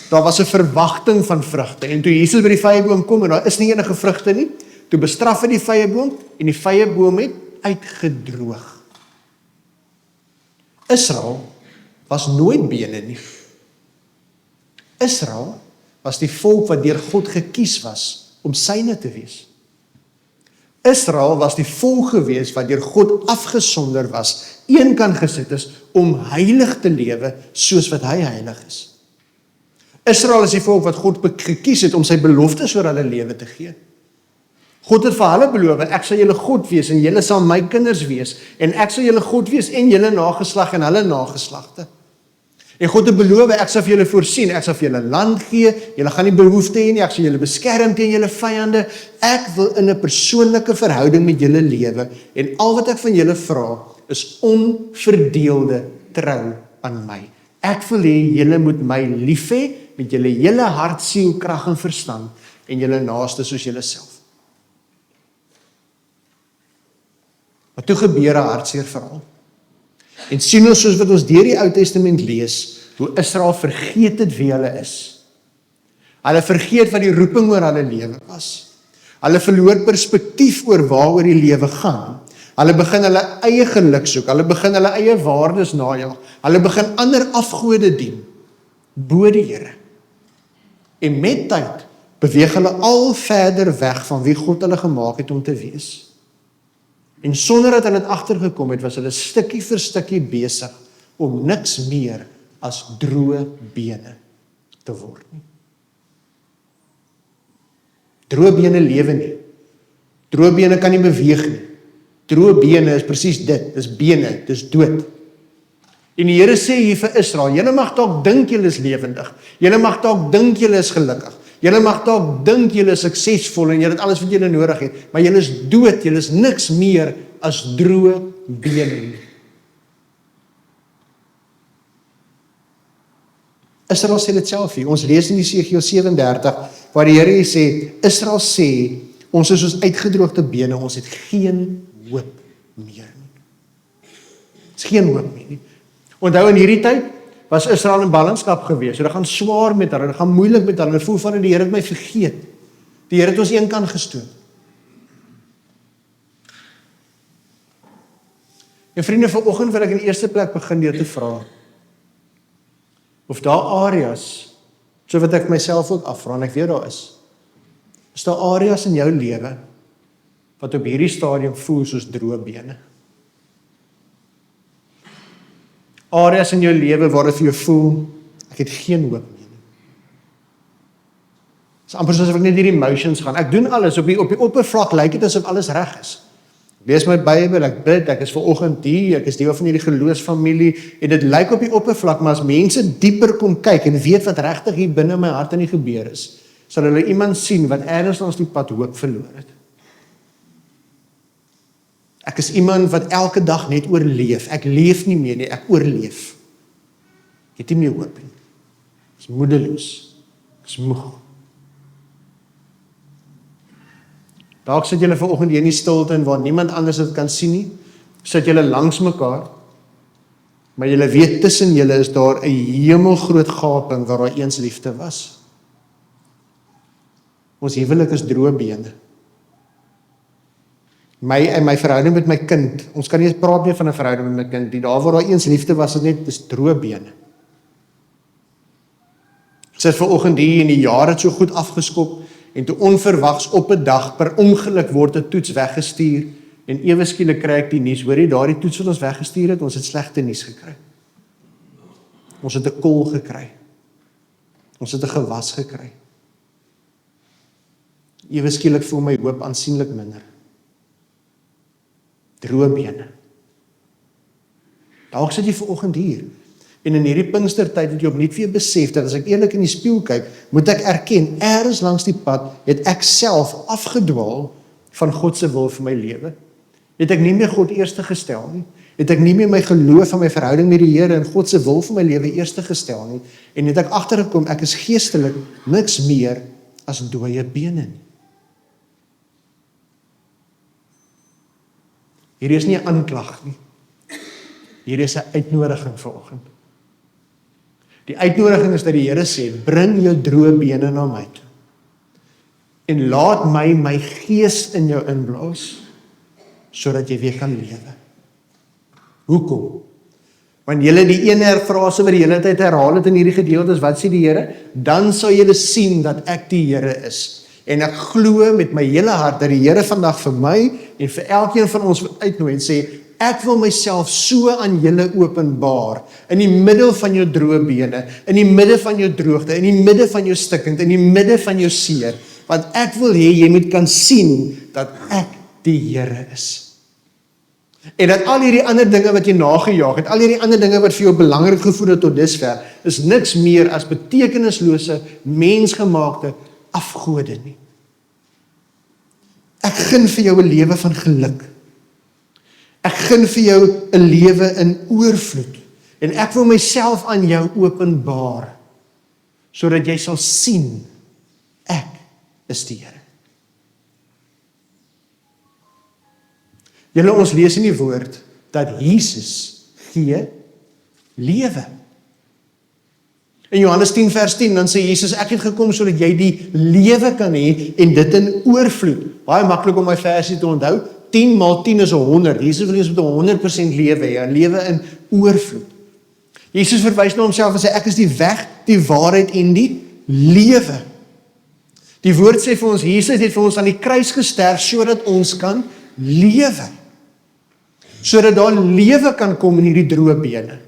daar was 'n verwagting van vrugte, en toe Jesus by die vyeboom kom, en daar is nie enige vrugte nie, toe bestraf hy die vyeboom, en die vyeboom het uitgedroog. Israel was nooit bene nie. Israel was die volk wat deur God gekies was om syne te wees. Israel was die volk gewees wat deur God afgesonder was, eenkant gesit is om heilig te lewe soos wat hy heilig is. Israel is die volk wat God gekies het om sy beloftes oor hulle lewe te gee. God het vir hulle beloof, ek sal julle God wees en julle sal my kinders wees en ek sal julle God wees en julle nageslag en hulle nageslagte. En God het beloof, ek sal vir julle voorsien, ek sal vir julle land gee, julle gaan nie behoefte hê nie, ek sal julle beskerm teen julle vyande, ek wil in 'n persoonlike verhouding met julle lewe en al wat ek van julle vra is onverdeelde trou aan my. Ek wil hê julle moet my lief hê met julle hele hart, siel, krag en verstand en julle naaste soos julle self. Maar toe gebeur 'n hartseer verhaal. En sien ons soos wat ons deur die Ou Testament lees, hoe Israel vergeet het wie hulle is. Hulle vergeet wat die roeping oor hulle lewe was. Hulle verloor perspektief oor waaroor die lewe gaan. Hulle begin hulle eie geluk soek, hulle begin hulle eie waardes najag, hulle begin ander afgode dien, bo die Here. En met tyd beweeg hulle al verder weg van wie God hulle gemaak het om te wees. En sonder dat hulle dit agtergekom het, was hulle stukkie vir stukkie besig om niks meer as droë bene te word nie. Droë bene lewe nie. Droë bene kan nie beweeg nie. Droë bene is presies dit, dis bene, dis dood. En die Here sê hier vir Israel, julle mag dalk dink julle is lewendig, julle mag dalk dink julle is gelukkig, julle mag dalk dink julle is suksesvol en julle het alles wat julle nodig het, maar julle is dood, julle is niks meer as droë bene nie. Israel sê dit self hier, ons lees in Jesegiel 37, waar die Here sê, Israel sê, ons is soos uitgedroogde bene, ons het geen hoop meer nie. Het is geen hoop meer nie. Onthou in hierdie tyd was Israel in ballingskap gewees. So dit gaan swaar met hulle, dit gaan moeilik met hulle. Hulle voel van die Here het my vergeet. Die Here het ons een kant gestoot. En vriende, vanoggend wil ek in die eerste plek begin deur te vra of daar areas, so wat ek myself ook afvra en ek weet daar is daar areas in jou lewe wat op hierdie stadium voel soos droë bene. Areas in jou lewe waar dit vir jou voel, ek het geen hoop meer nie. Dit is amper soos ek net hierdie emotions gaan. Ek doen alles, op die oppervlak lyk dit asof alles reg is. Ek lees my Bybel, ek bid, ek is vanoggend hier, ek is deel van hierdie geloofsfamilie, en dit lyk op die oppervlak, maar as mense dieper kom kyk en weet wat regtig hier binne my hart in die gebeur is, sal hulle iemand sien wat ergens langs die pad hoop verloor het. Ek is iemand wat elke dag net oorleef. Ek leef nie meer nie, ek oorleef. Ek het nie meer hoop nie. Ek is moedeloos. Ek is moeg. Dalk sit julle vanoggend hier in die stilte en waar niemand anders dit kan sien nie, sit julle langs mekaar, maar julle weet tussen julle is daar 'n hemelgroot gaping waar daar eens liefde was. Ons huwelik is droë bene. My verhouding met my kind, ons kan nie praat meer van 'n verhouding met my kind, die daar waar daar eens liefde was, is net, dis droë bene. Ek sit vanoggend hier en die jare het so goed afgeskop, en toe onverwags op 'n dag, per ongeluk word 'n toets weggestuur, en ewe skielik kry ek die nuus, hoor jy, daardie toets wat ons weggestuur het, ons het slegte nuus gekry. Ons het 'n kol gekry. Ons het 'n gewas gekry. Ewe skielik voel my hoop aansienlik minder. Droë bene. Dalk sit jy vanoggend hier, en in hierdie Pinkstertyd het jy opnuut weer besef, dat as ek eerlik in die spieël kyk, moet ek erken, ergens langs die pad, het ek self afgedwaal van God se wil vir my lewe. Het ek nie meer God eerste gestel nie, het ek nie meer my geloof en my verhouding met die Here en God se wil vir my lewe eerste gestel nie, en het ek agtergekom, ek is geestelik niks meer as dooie bene nie. Hier is nie 'n aanklag nie. Hier is 'n uitnodiging vanoggend. Die uitnodiging is dat die Here sê, bring jou droë bene na my toe. En laat my gees in jou inblaas, sodat jy weer kan lewe. Hoekom? Want julle die ene frase wat die hele tyd herhaal het in hierdie gedeeltes, wat sê die Here? Dan sal julle sien dat ek die Here is. En ek glo met my hele hart dat die Here vandag vir my en vir elkeen van ons uitnooi en sê, ek wil myself so aan julle openbaar, in die middel van jou droë bene, in die midde van jou droogte, in die midde van jou stikkend, in die midde van jou seer, Want ek wil hê jy moet kan sien dat ek die Here is. En dat al hierdie ander dinge wat jy nagejaag het, al hierdie ander dinge wat vir jou belangrik gevoel het tot dusver, is niks meer as betekenislose, mensgemaakte afgode nie. Ek gun vir jou 'n lewe van geluk. Ek gun vir jou 'n lewe in oorvloed. En ek wil myself aan jou openbaar, sodat jy sal sien, ek is die Here. Julle, ons lees in die woord, dat Jesus gee lewe. In Johannes 10 vers 10, dan sê Jesus, ek het gekom sodat jy die lewe kan hê, en dit in oorvloed. Baie maklik om my versie te onthou, 10 maal 10 is 100, Jesus wil ons met 100% lewe hê, 'n lewe in oorvloed. Jesus verwys na homself en sê, ek is die weg, die waarheid en die lewe. Die woord sê vir ons, Jesus het vir ons aan die kruis gesterf, sodat ons kan lewe. Sodat daar lewe kan kom in hierdie droë bene.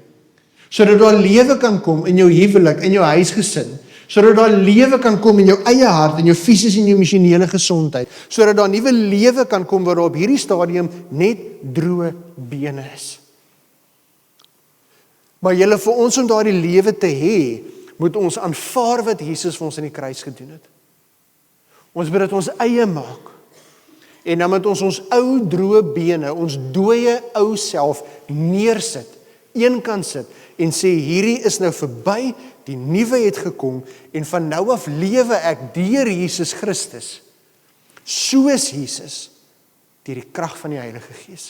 Sodat daar lewe kan kom in jou huwelik, in jou huisgesin. Sodat daar lewe kan kom in jou eie hart, in jou fisiese en jou emosionele gesondheid. Sodat daar nuwe lewe kan kom waar op hierdie stadium net droë bene is. Maar julle, vir ons om daardie lewe te hê, moet ons aanvaar wat Jesus vir ons in die kruis gedoen het. Ons moet dit ons eie maak. En dan moet ons ou droë bene, ons dooie ou self neersit, eenkant sit en sê hierdie is nou verby, die nuwe het gekom en van nou af lewe ek deur Jesus Christus, soos Jesus, deur die krag van die Heilige Gees.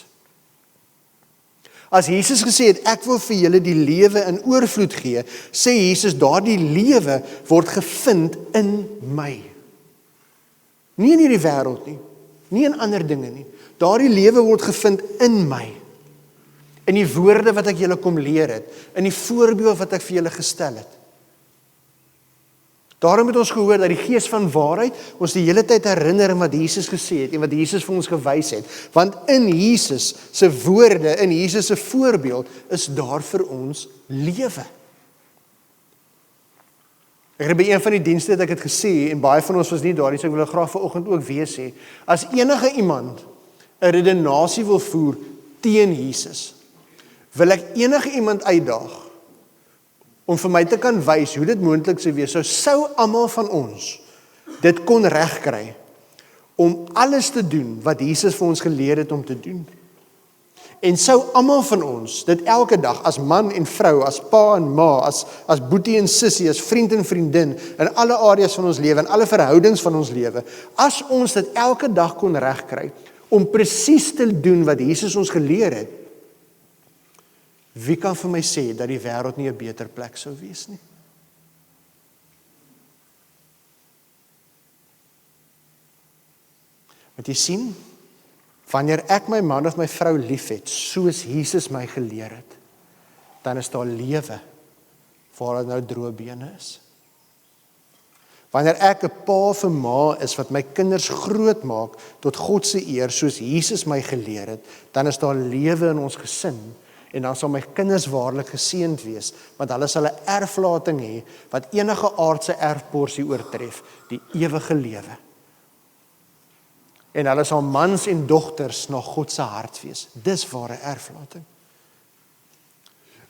As Jesus gesê het, ek wil vir julle die lewe in oorvloed gee, sê Jesus, daardie lewe word gevind in my. Nie in hierdie wêreld nie, nie in ander dinge nie. Daardie lewe word gevind in my. In die woorde wat ek julle kom leer het, in die voorbeeld wat ek vir julle gestel het. Daarom het ons gehoor dat die Gees van waarheid ons die hele tyd herinner aan wat Jesus gesê het en wat Jesus vir ons gewys het. Want in Jesus se woorde, in Jesus se voorbeeld, is daar vir ons lewe. Ek het by een van die dienste het ek het gesê, en baie van ons was nie daar nie, so ek wil graag vanoggend ook weer sê, as enige iemand 'n redenasie wil voer teen Jesus, wil ek enige iemand uitdaag om vir my te kan wys hoe dit moontlik sou wees, sou almal van ons dit kon regkry om alles te doen wat Jesus vir ons geleer het om te doen. En sou almal van ons dit elke dag as man en vrou, as pa en ma, as boetie en sussie, as vriend en vriendin, in alle areas van ons lewe, in alle verhoudings van ons lewe, as ons dit elke dag kon regkry om presies te doen wat Jesus ons geleer het, wie kan vir my sê dat die wêreld nie 'n beter plek sou wees nie? Want jy sien, wanneer ek my man of my vrou liefhet, soos Jesus my geleer het, dan is daar lewe waar daar nou droë bene is. Wanneer ek 'n pa of 'n ma is wat my kinders groot maak tot God se eer, soos Jesus my geleer het, dan is daar lewe in ons gesin. En dan sal my kinders waarlik geseënd wees, want hulle sal 'n erflating hê wat enige aardse erfporsie oortref, die ewige lewe. En hulle sal mans en dogters na God se hart wees. Dis ware erflating.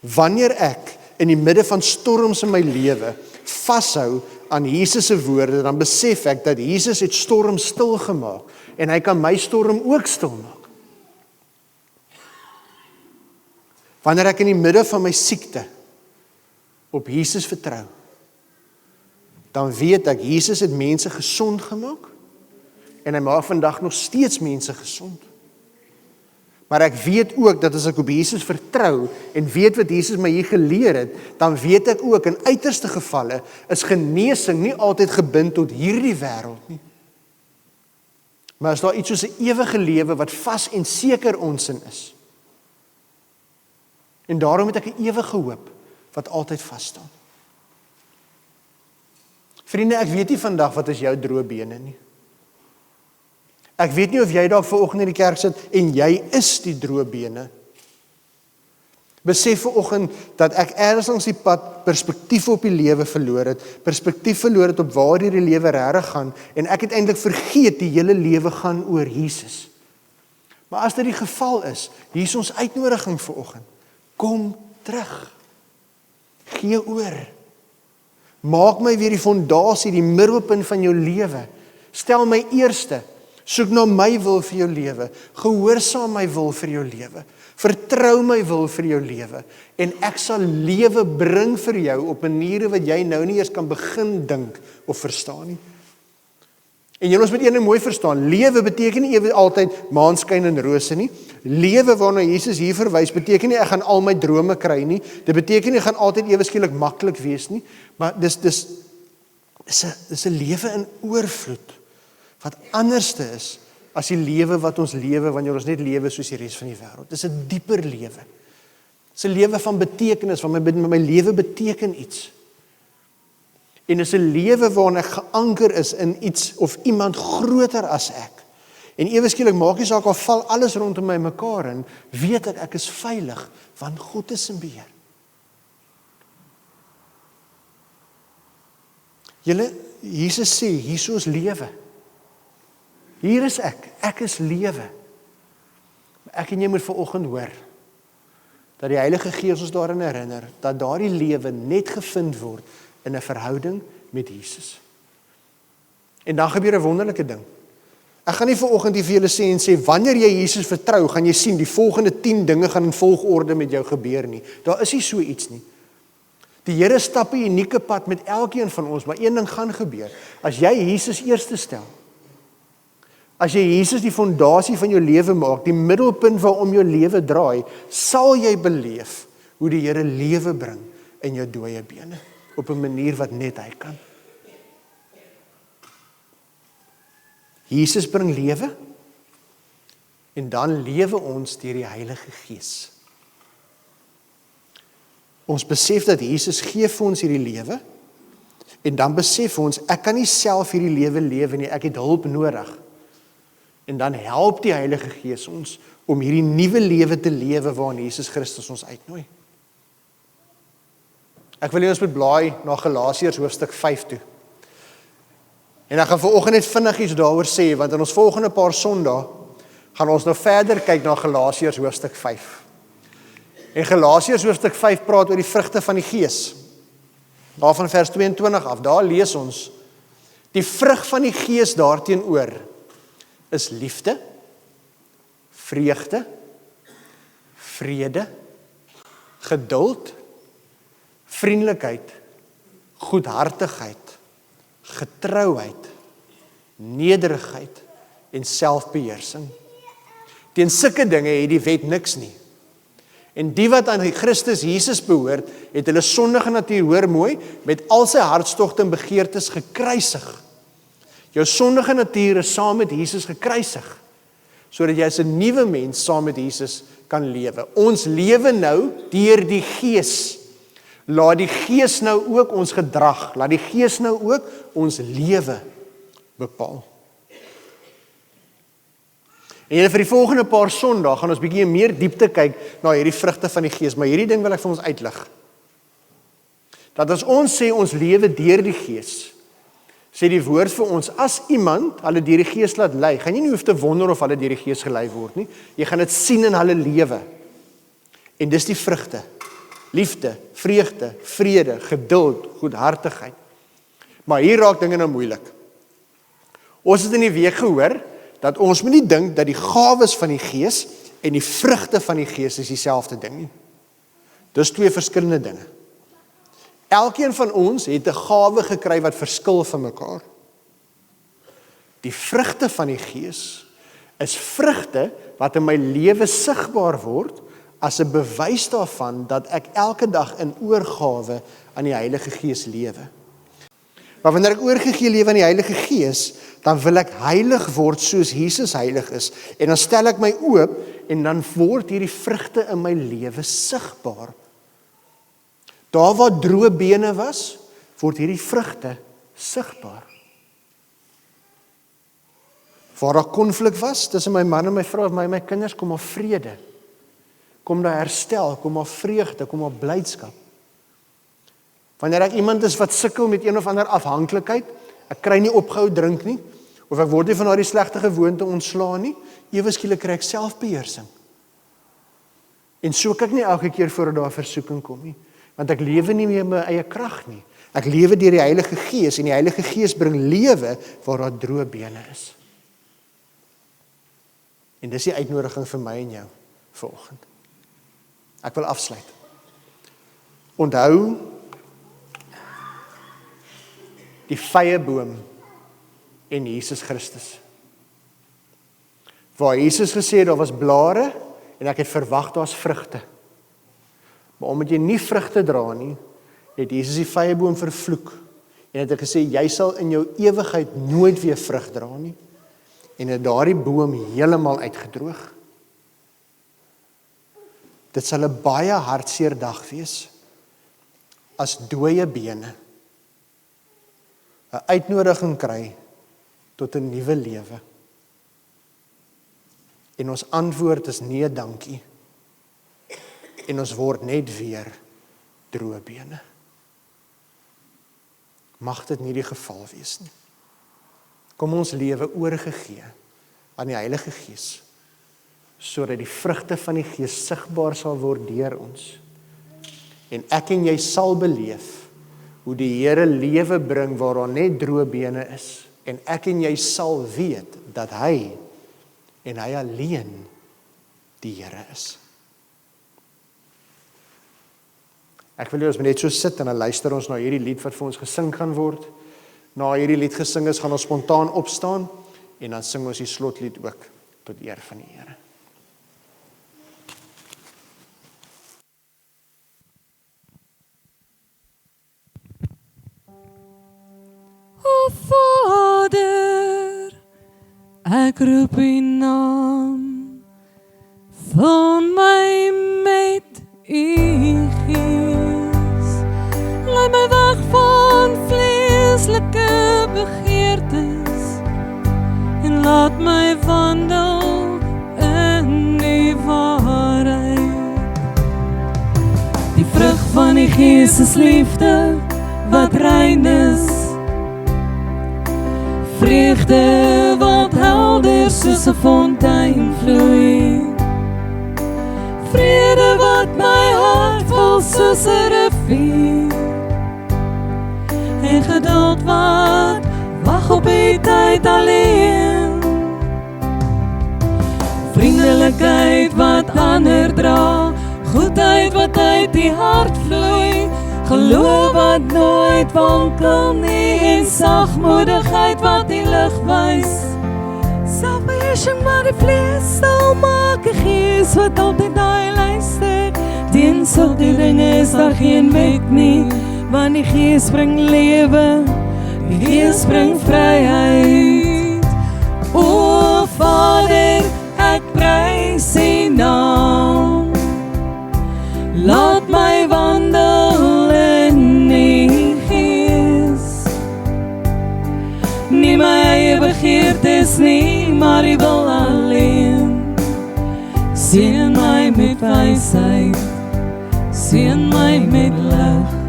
Wanneer ek in die midde van storms in my lewe vashou aan Jesus se woorde, dan besef ek dat Jesus het storm stil gemaak en hy kan my storm ook stil maak. Wanneer ek in die midde van my siekte op Jesus vertrou, dan weet ek, Jesus het mense gesond gemaak en hy maak vandag nog steeds mense gesond. Maar ek weet ook dat as ek op Jesus vertrou en weet wat Jesus my hier geleer het, dan weet ek ook in uiterste gevalle is genesing nie altyd gebind tot hierdie wêreld nie. Maar is daar iets soos 'n ewige lewe wat vas en seker ons in is. En daarom het ek 'n ewige hoop wat altyd vas staan. Vriende, ek weet nie vandag wat is jou droë bene nie. Ek weet nie of jy dalk vanoggend in die kerk sit en jy is die droë bene. Besef vanoggend dat ek ergens langs die pad perspektief op die lewe verloor het, perspektief verloor het op waar die lewe regtig gaan, en ek het eintlik vergeet die hele lewe gaan oor Jesus. Maar as dit die geval is, hier is ons uitnodiging vanoggend. Kom terug. Gee oor. Maak my weer die fondasie, die middelpunt van jou lewe. Stel my eerste. Soek na my wil vir jou lewe. Gehoorsaam my wil vir jou lewe. Vertrou my wil vir jou lewe. En ek sal lewe bring vir jou op maniere wat jy nou nie eers kan begin dink of verstaan nie. En jy moet een ding mooi verstaan, lewe beteken nie altyd maanskyn en rose nie. Lewe waarna Jesus hier verwys, beteken nie ek gaan al my drome kry nie. Dit beteken nie ek gaan altyd ewe skielik maklik wees nie, maar dis 'n lewe in oorvloed wat anderste is as die lewe wat ons lewe wanneer ons net lewe soos die res van die wêreld. Dis 'n dieper lewe. Dis 'n lewe van betekenis, want my lewe beteken iets. En dis 'n lewe waarin ek geanker is in iets of iemand groter as ek. En ewe skielik maak nie saak al val alles rondom my mekaar in, weet ek is veilig, want God is in beheer. Jesus sê, hier is lewe. Hier is ek is lewe. Ek en jy moet vanoggend hoor, dat die Heilige Gees ons daarin herinner, dat daardie lewe net gevind word in 'n verhouding met Jesus. En dan gebeur 'n wonderlike ding. Ek gaan nie vanoggend hier vir julle sê en sê, wanneer jy Jesus vertrou, gaan jy sien, die volgende 10 dinge gaan in volgorde met jou gebeur nie. Daar is nie so iets nie. Die Here stap 'n unieke pad met elkeen van ons, maar een ding gaan gebeur. As jy Jesus eerste stel, as jy Jesus die fondasie van jou lewe maak, die middelpunt waarom jou lewe draai, sal jy beleef hoe die Here lewe bring in jou dooie bene, op 'n manier wat net hy kan. Jesus bring lewe, en dan lewe ons deur die Heilige Gees. Ons besef dat Jesus gee vir ons hierdie lewe, en dan besef ons, ek kan nie self hierdie lewe lewe nie, ek het hulp nodig. En dan help die Heilige Gees ons om hierdie nuwe lewe te lewe waarin Jesus Christus ons uitnooi. Ek wil hê ons moet blaai na Galasiërs hoofstuk 5 toe. En ek gaan vanoggend net vinnig iets daaroor sê, want in ons volgende paar Sondae gaan ons nou verder kyk na Galasiërs hoofstuk 5. En Galasiërs hoofstuk 5 praat oor die vrugte van die Gees. Daarvan vers 22 af, daar lees ons, die vrug van die Gees daarteenoor is liefde, vreugde, vrede, geduld, vriendelikheid, goedhartigheid, getrouheid, nederigheid en selfbeheersing. Teen sulke dinge het die wet niks nie. En die wat aan Christus Jesus behoort, het hulle sondige natuur, hoor mooi, met al sy hartstogte en begeertes gekruisig. Jou sondige natuur is saam met Jesus gekruisig, sodat jy as 'n nuwe mens saam met Jesus kan lewe. Ons lewe nou deur die Gees. Laat die Gees nou ook ons gedrag, laat die Gees nou ook ons lewe bepaal. En vir die volgende paar Sondae gaan ons bietjie meer diepte kyk na hierdie vrugte van die Gees, maar hierdie ding wil ek vir ons uitlig. Dat as ons sê ons lewe deur die Gees, sê die woord vir ons, as iemand hulle deur die Gees laat lei, gaan jy nie hoef te wonder of hulle deur die Gees gelei word nie. Jy gaan dit sien in hulle lewe. En dis die vrugte. Liefde, vreugde, vrede, geduld, goedhartigheid. Maar hier raak dinge nou moeilik. Ons het in die week gehoor dat ons moet nie dink dat die gawes van die Gees en die vrugte van die Gees is dieselfde ding nie. Dis twee verskillende dinge. Elkeen van ons het 'n gawe gekry wat verskil van mekaar. Die vrugte van die Gees is vrugte wat in my lewe sigbaar word as 'n bewys daarvan dat ek elke dag in oorgawe aan die Heilige Gees lewe. Maar wanneer ek oorgegee lewe aan die Heilige Gees, dan wil ek heilig word soos Jesus heilig is. En dan stel ek my oop en dan word hierdie vrugte in my lewe sigbaar. Daar waar droë bene was, word hierdie vrugte sigbaar. Waar daar konflik was tussen my man en my vrou, my kinders, kom maar vrede. kom daar herstel, kom daar vreugde, kom daar blydskap. Wanneer ek iemand is wat sukkel met een of ander afhanklikheid, ek kry nie opgehou drink nie, of ek word nie van daardie slegte gewoonte ontslaan nie, ewe skielik kry ek selfbeheersing. En soek ek nie elke keer voordat daar versoeking kom nie, want ek lewe nie meer in my eie krag nie. Ek lewe deur die Heilige Gees, en die Heilige Gees bring lewe waar daar droë bene is. En dis die uitnodiging vir my en jou vanoggend. Ek wil afsluit. Onthou die vyeboom en Jesus Christus. Waar Jesus gesê het, daar was blare, en ek het verwag daar's vrugte. Maar omdat jy nie vrugte dra nie, het Jesus die vyeboom vervloek, en het gesê, jy sal in jou ewigheid nooit weer vrug dra nie, en het daardie boom heeltemal uitgedroog. Dit sal 'n baie hartseer dag wees, as dooie bene 'n uitnodiging kry tot 'n nuwe lewe. En ons antwoord is nee, dankie. En ons word net weer droë bene. Mag dit nie die geval wees nie. Kom ons lewe oorgegee aan die Heilige Gees, sodat die vrugte van die Gees sigbaar sal word deur ons. En ek en jy sal beleef hoe die Here lewe bring waar daar net droë bene is. En ek en jy sal weet dat hy en hy alleen die Here is. Ek wil ons net so sit en dan luister ons na hierdie lied wat vir ons gesing gaan word. Na hierdie lied gesing is, gaan ons spontaan opstaan en dan sing ons die slotlied ook tot eer van die Here. O Vader, ek roep U naam, vul my met U Gees. Laat my weg van vleeslike begeertes en laat my wandel in die waarheid. Die vrug van die Gees is liefde wat rein is, vreugde wat helder soos 'n fontein vloei, vrede wat my hart vul soos 'n rivier, en geduld wat wag op die tyd alleen, vriendelikheid wat ander dra, goedheid wat uit die hart vloei, geloof wat nooit wankel nie, en sagmoedigheid wat die lig wys, selfbeheersing wat die vlees sal maak, 'n Gees wat altyd daai luister, teen sulke dinge is daar geen wet nie, want die Gees bring lewe, die Gees bring vryheid. O Vader, ek prys U naam, laat my wandel in U Gees, nie my eie begeertes nie, maar U wil alleen, seën my met wysheid, seën my met lig.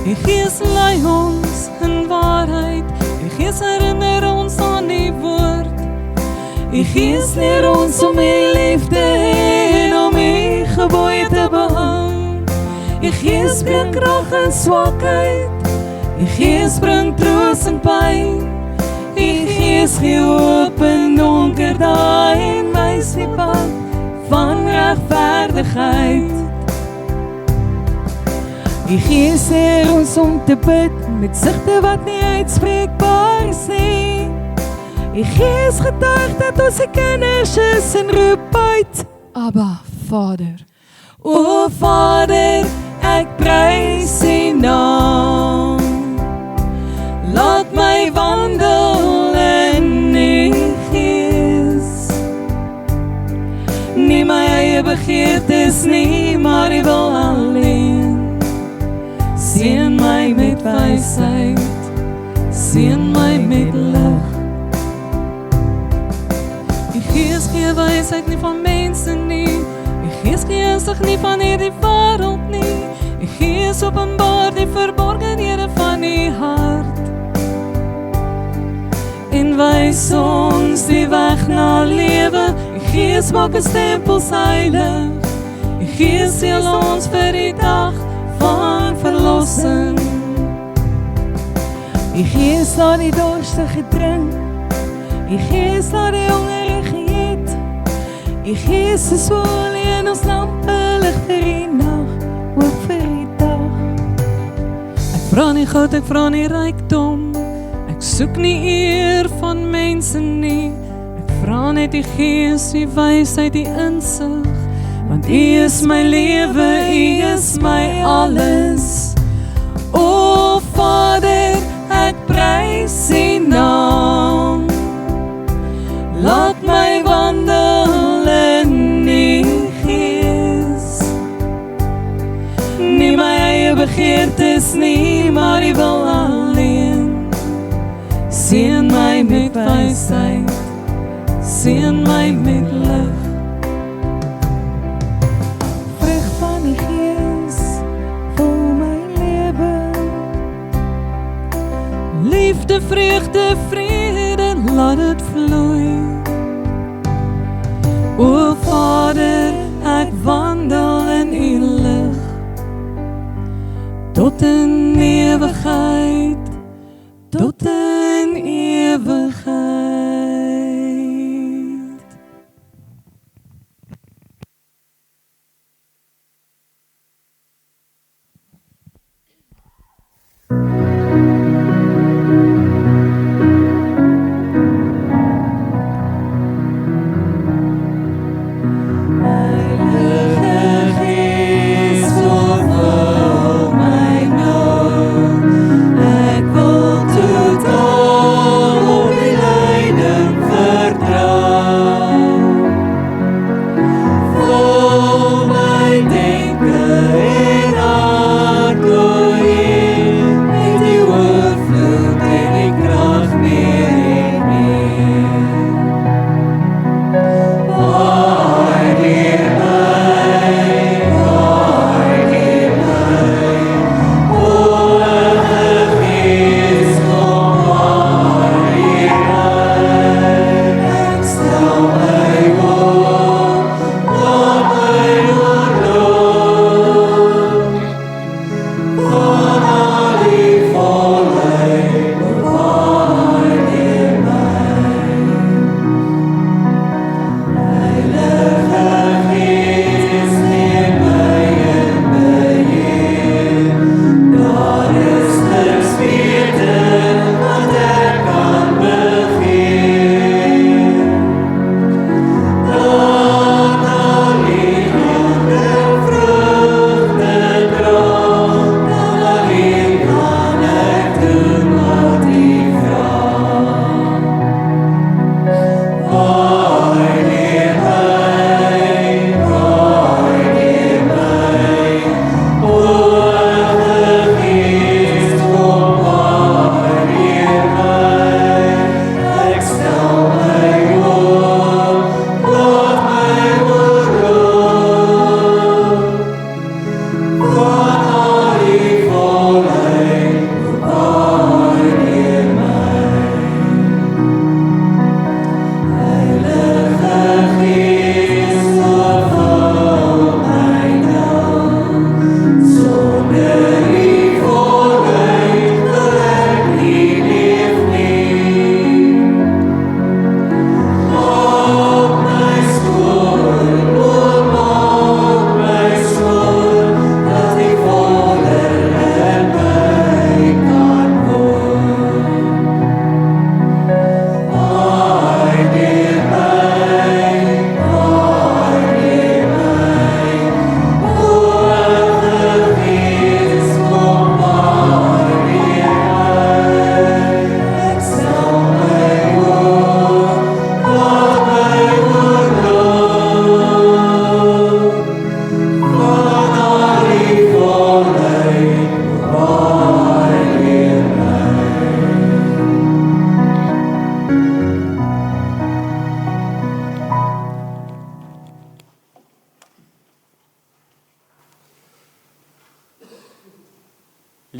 Die Gees lei ons in waarheid, die Gees herinner ons aan die woord, die Gees leer ons om U lief te hê en om U gebooie te behou. Die Gees bring krag in swakheid, die Gees bring troos in pyn, die Gees gee hoop in donker dae en wys die pad van regverdigheid. Die Gees leer ons om te bid met sigte wat nie uitspreekbaar is nie. Die Gees getuig dat ons die kinders is en roep uit, Abba, Vader. O Vader, ek prys U naam, laat my wandel in U Gees, nie my eie begeertes nie, maar U wil alleen, seën my met wysheid, seën my met lig. Die Gees gee wysheid nie van mense nie. Die Gees gee insig nie van hierdie wêreld nie. Die Gees openbaar die verborgenhede van die hart en wys ons die weg na lewe. Die Gees maak ons tempels heilig. Die Gees seel ons vir die dag van verlossing. Die Gees laat die dorstige drink. Die Gees laat die hongerige eet. Die Gees is olie en ons lampe lig vir die nag, ook vir die dag. Ek vra nie goud, ek vra nie rykdom. Ek soek nie eer van mense nie. Ek vra net die Gees, die wysheid, die insig. Want U is my lewe, U is my alles. O Vader, ek prys U naam. Laat my wandel in U Gees. Nie my eie begeertes nie, maar U wil alleen. Seën my met wysheid, seën my met lig. Vrug van die Gees, vul my lewe. Liefde, vreugde, vrede, laat het vloei. O Vader, ek wandel in U lig, tot in ewigheid, tot in ewigheid. Ek wil totaal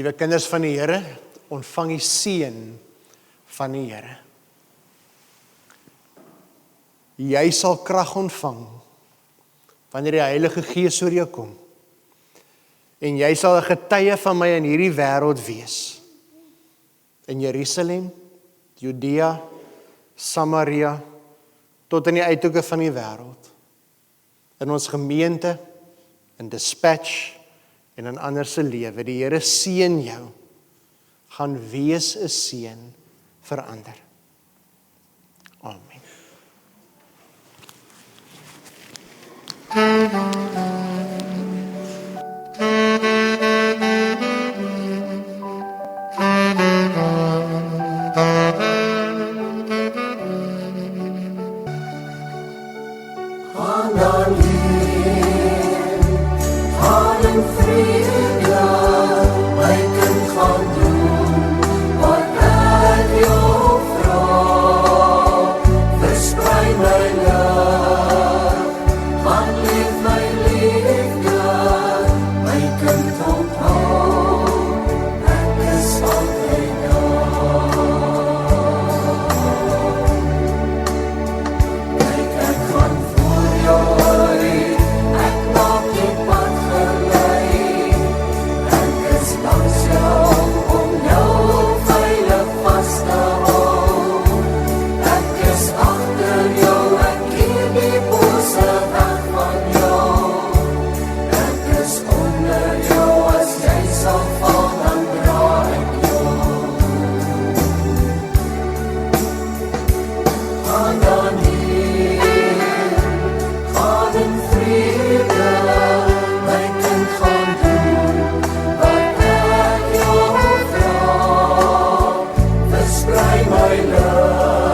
Liewe kinders van die Here, ontvang die seën van die Here. Jy sal krag ontvang wanneer die Heilige Gees oor jou kom. En jy sal 'n getuie van my in hierdie wêreld wees. In Jerusalem, Judea, Samaria, tot in die uithoeke van die wêreld. In ons gemeente, in Dispatch en in ander se lewe. Die Here seën jou. Gaan wees 'n seën vir ander. Amen. My love.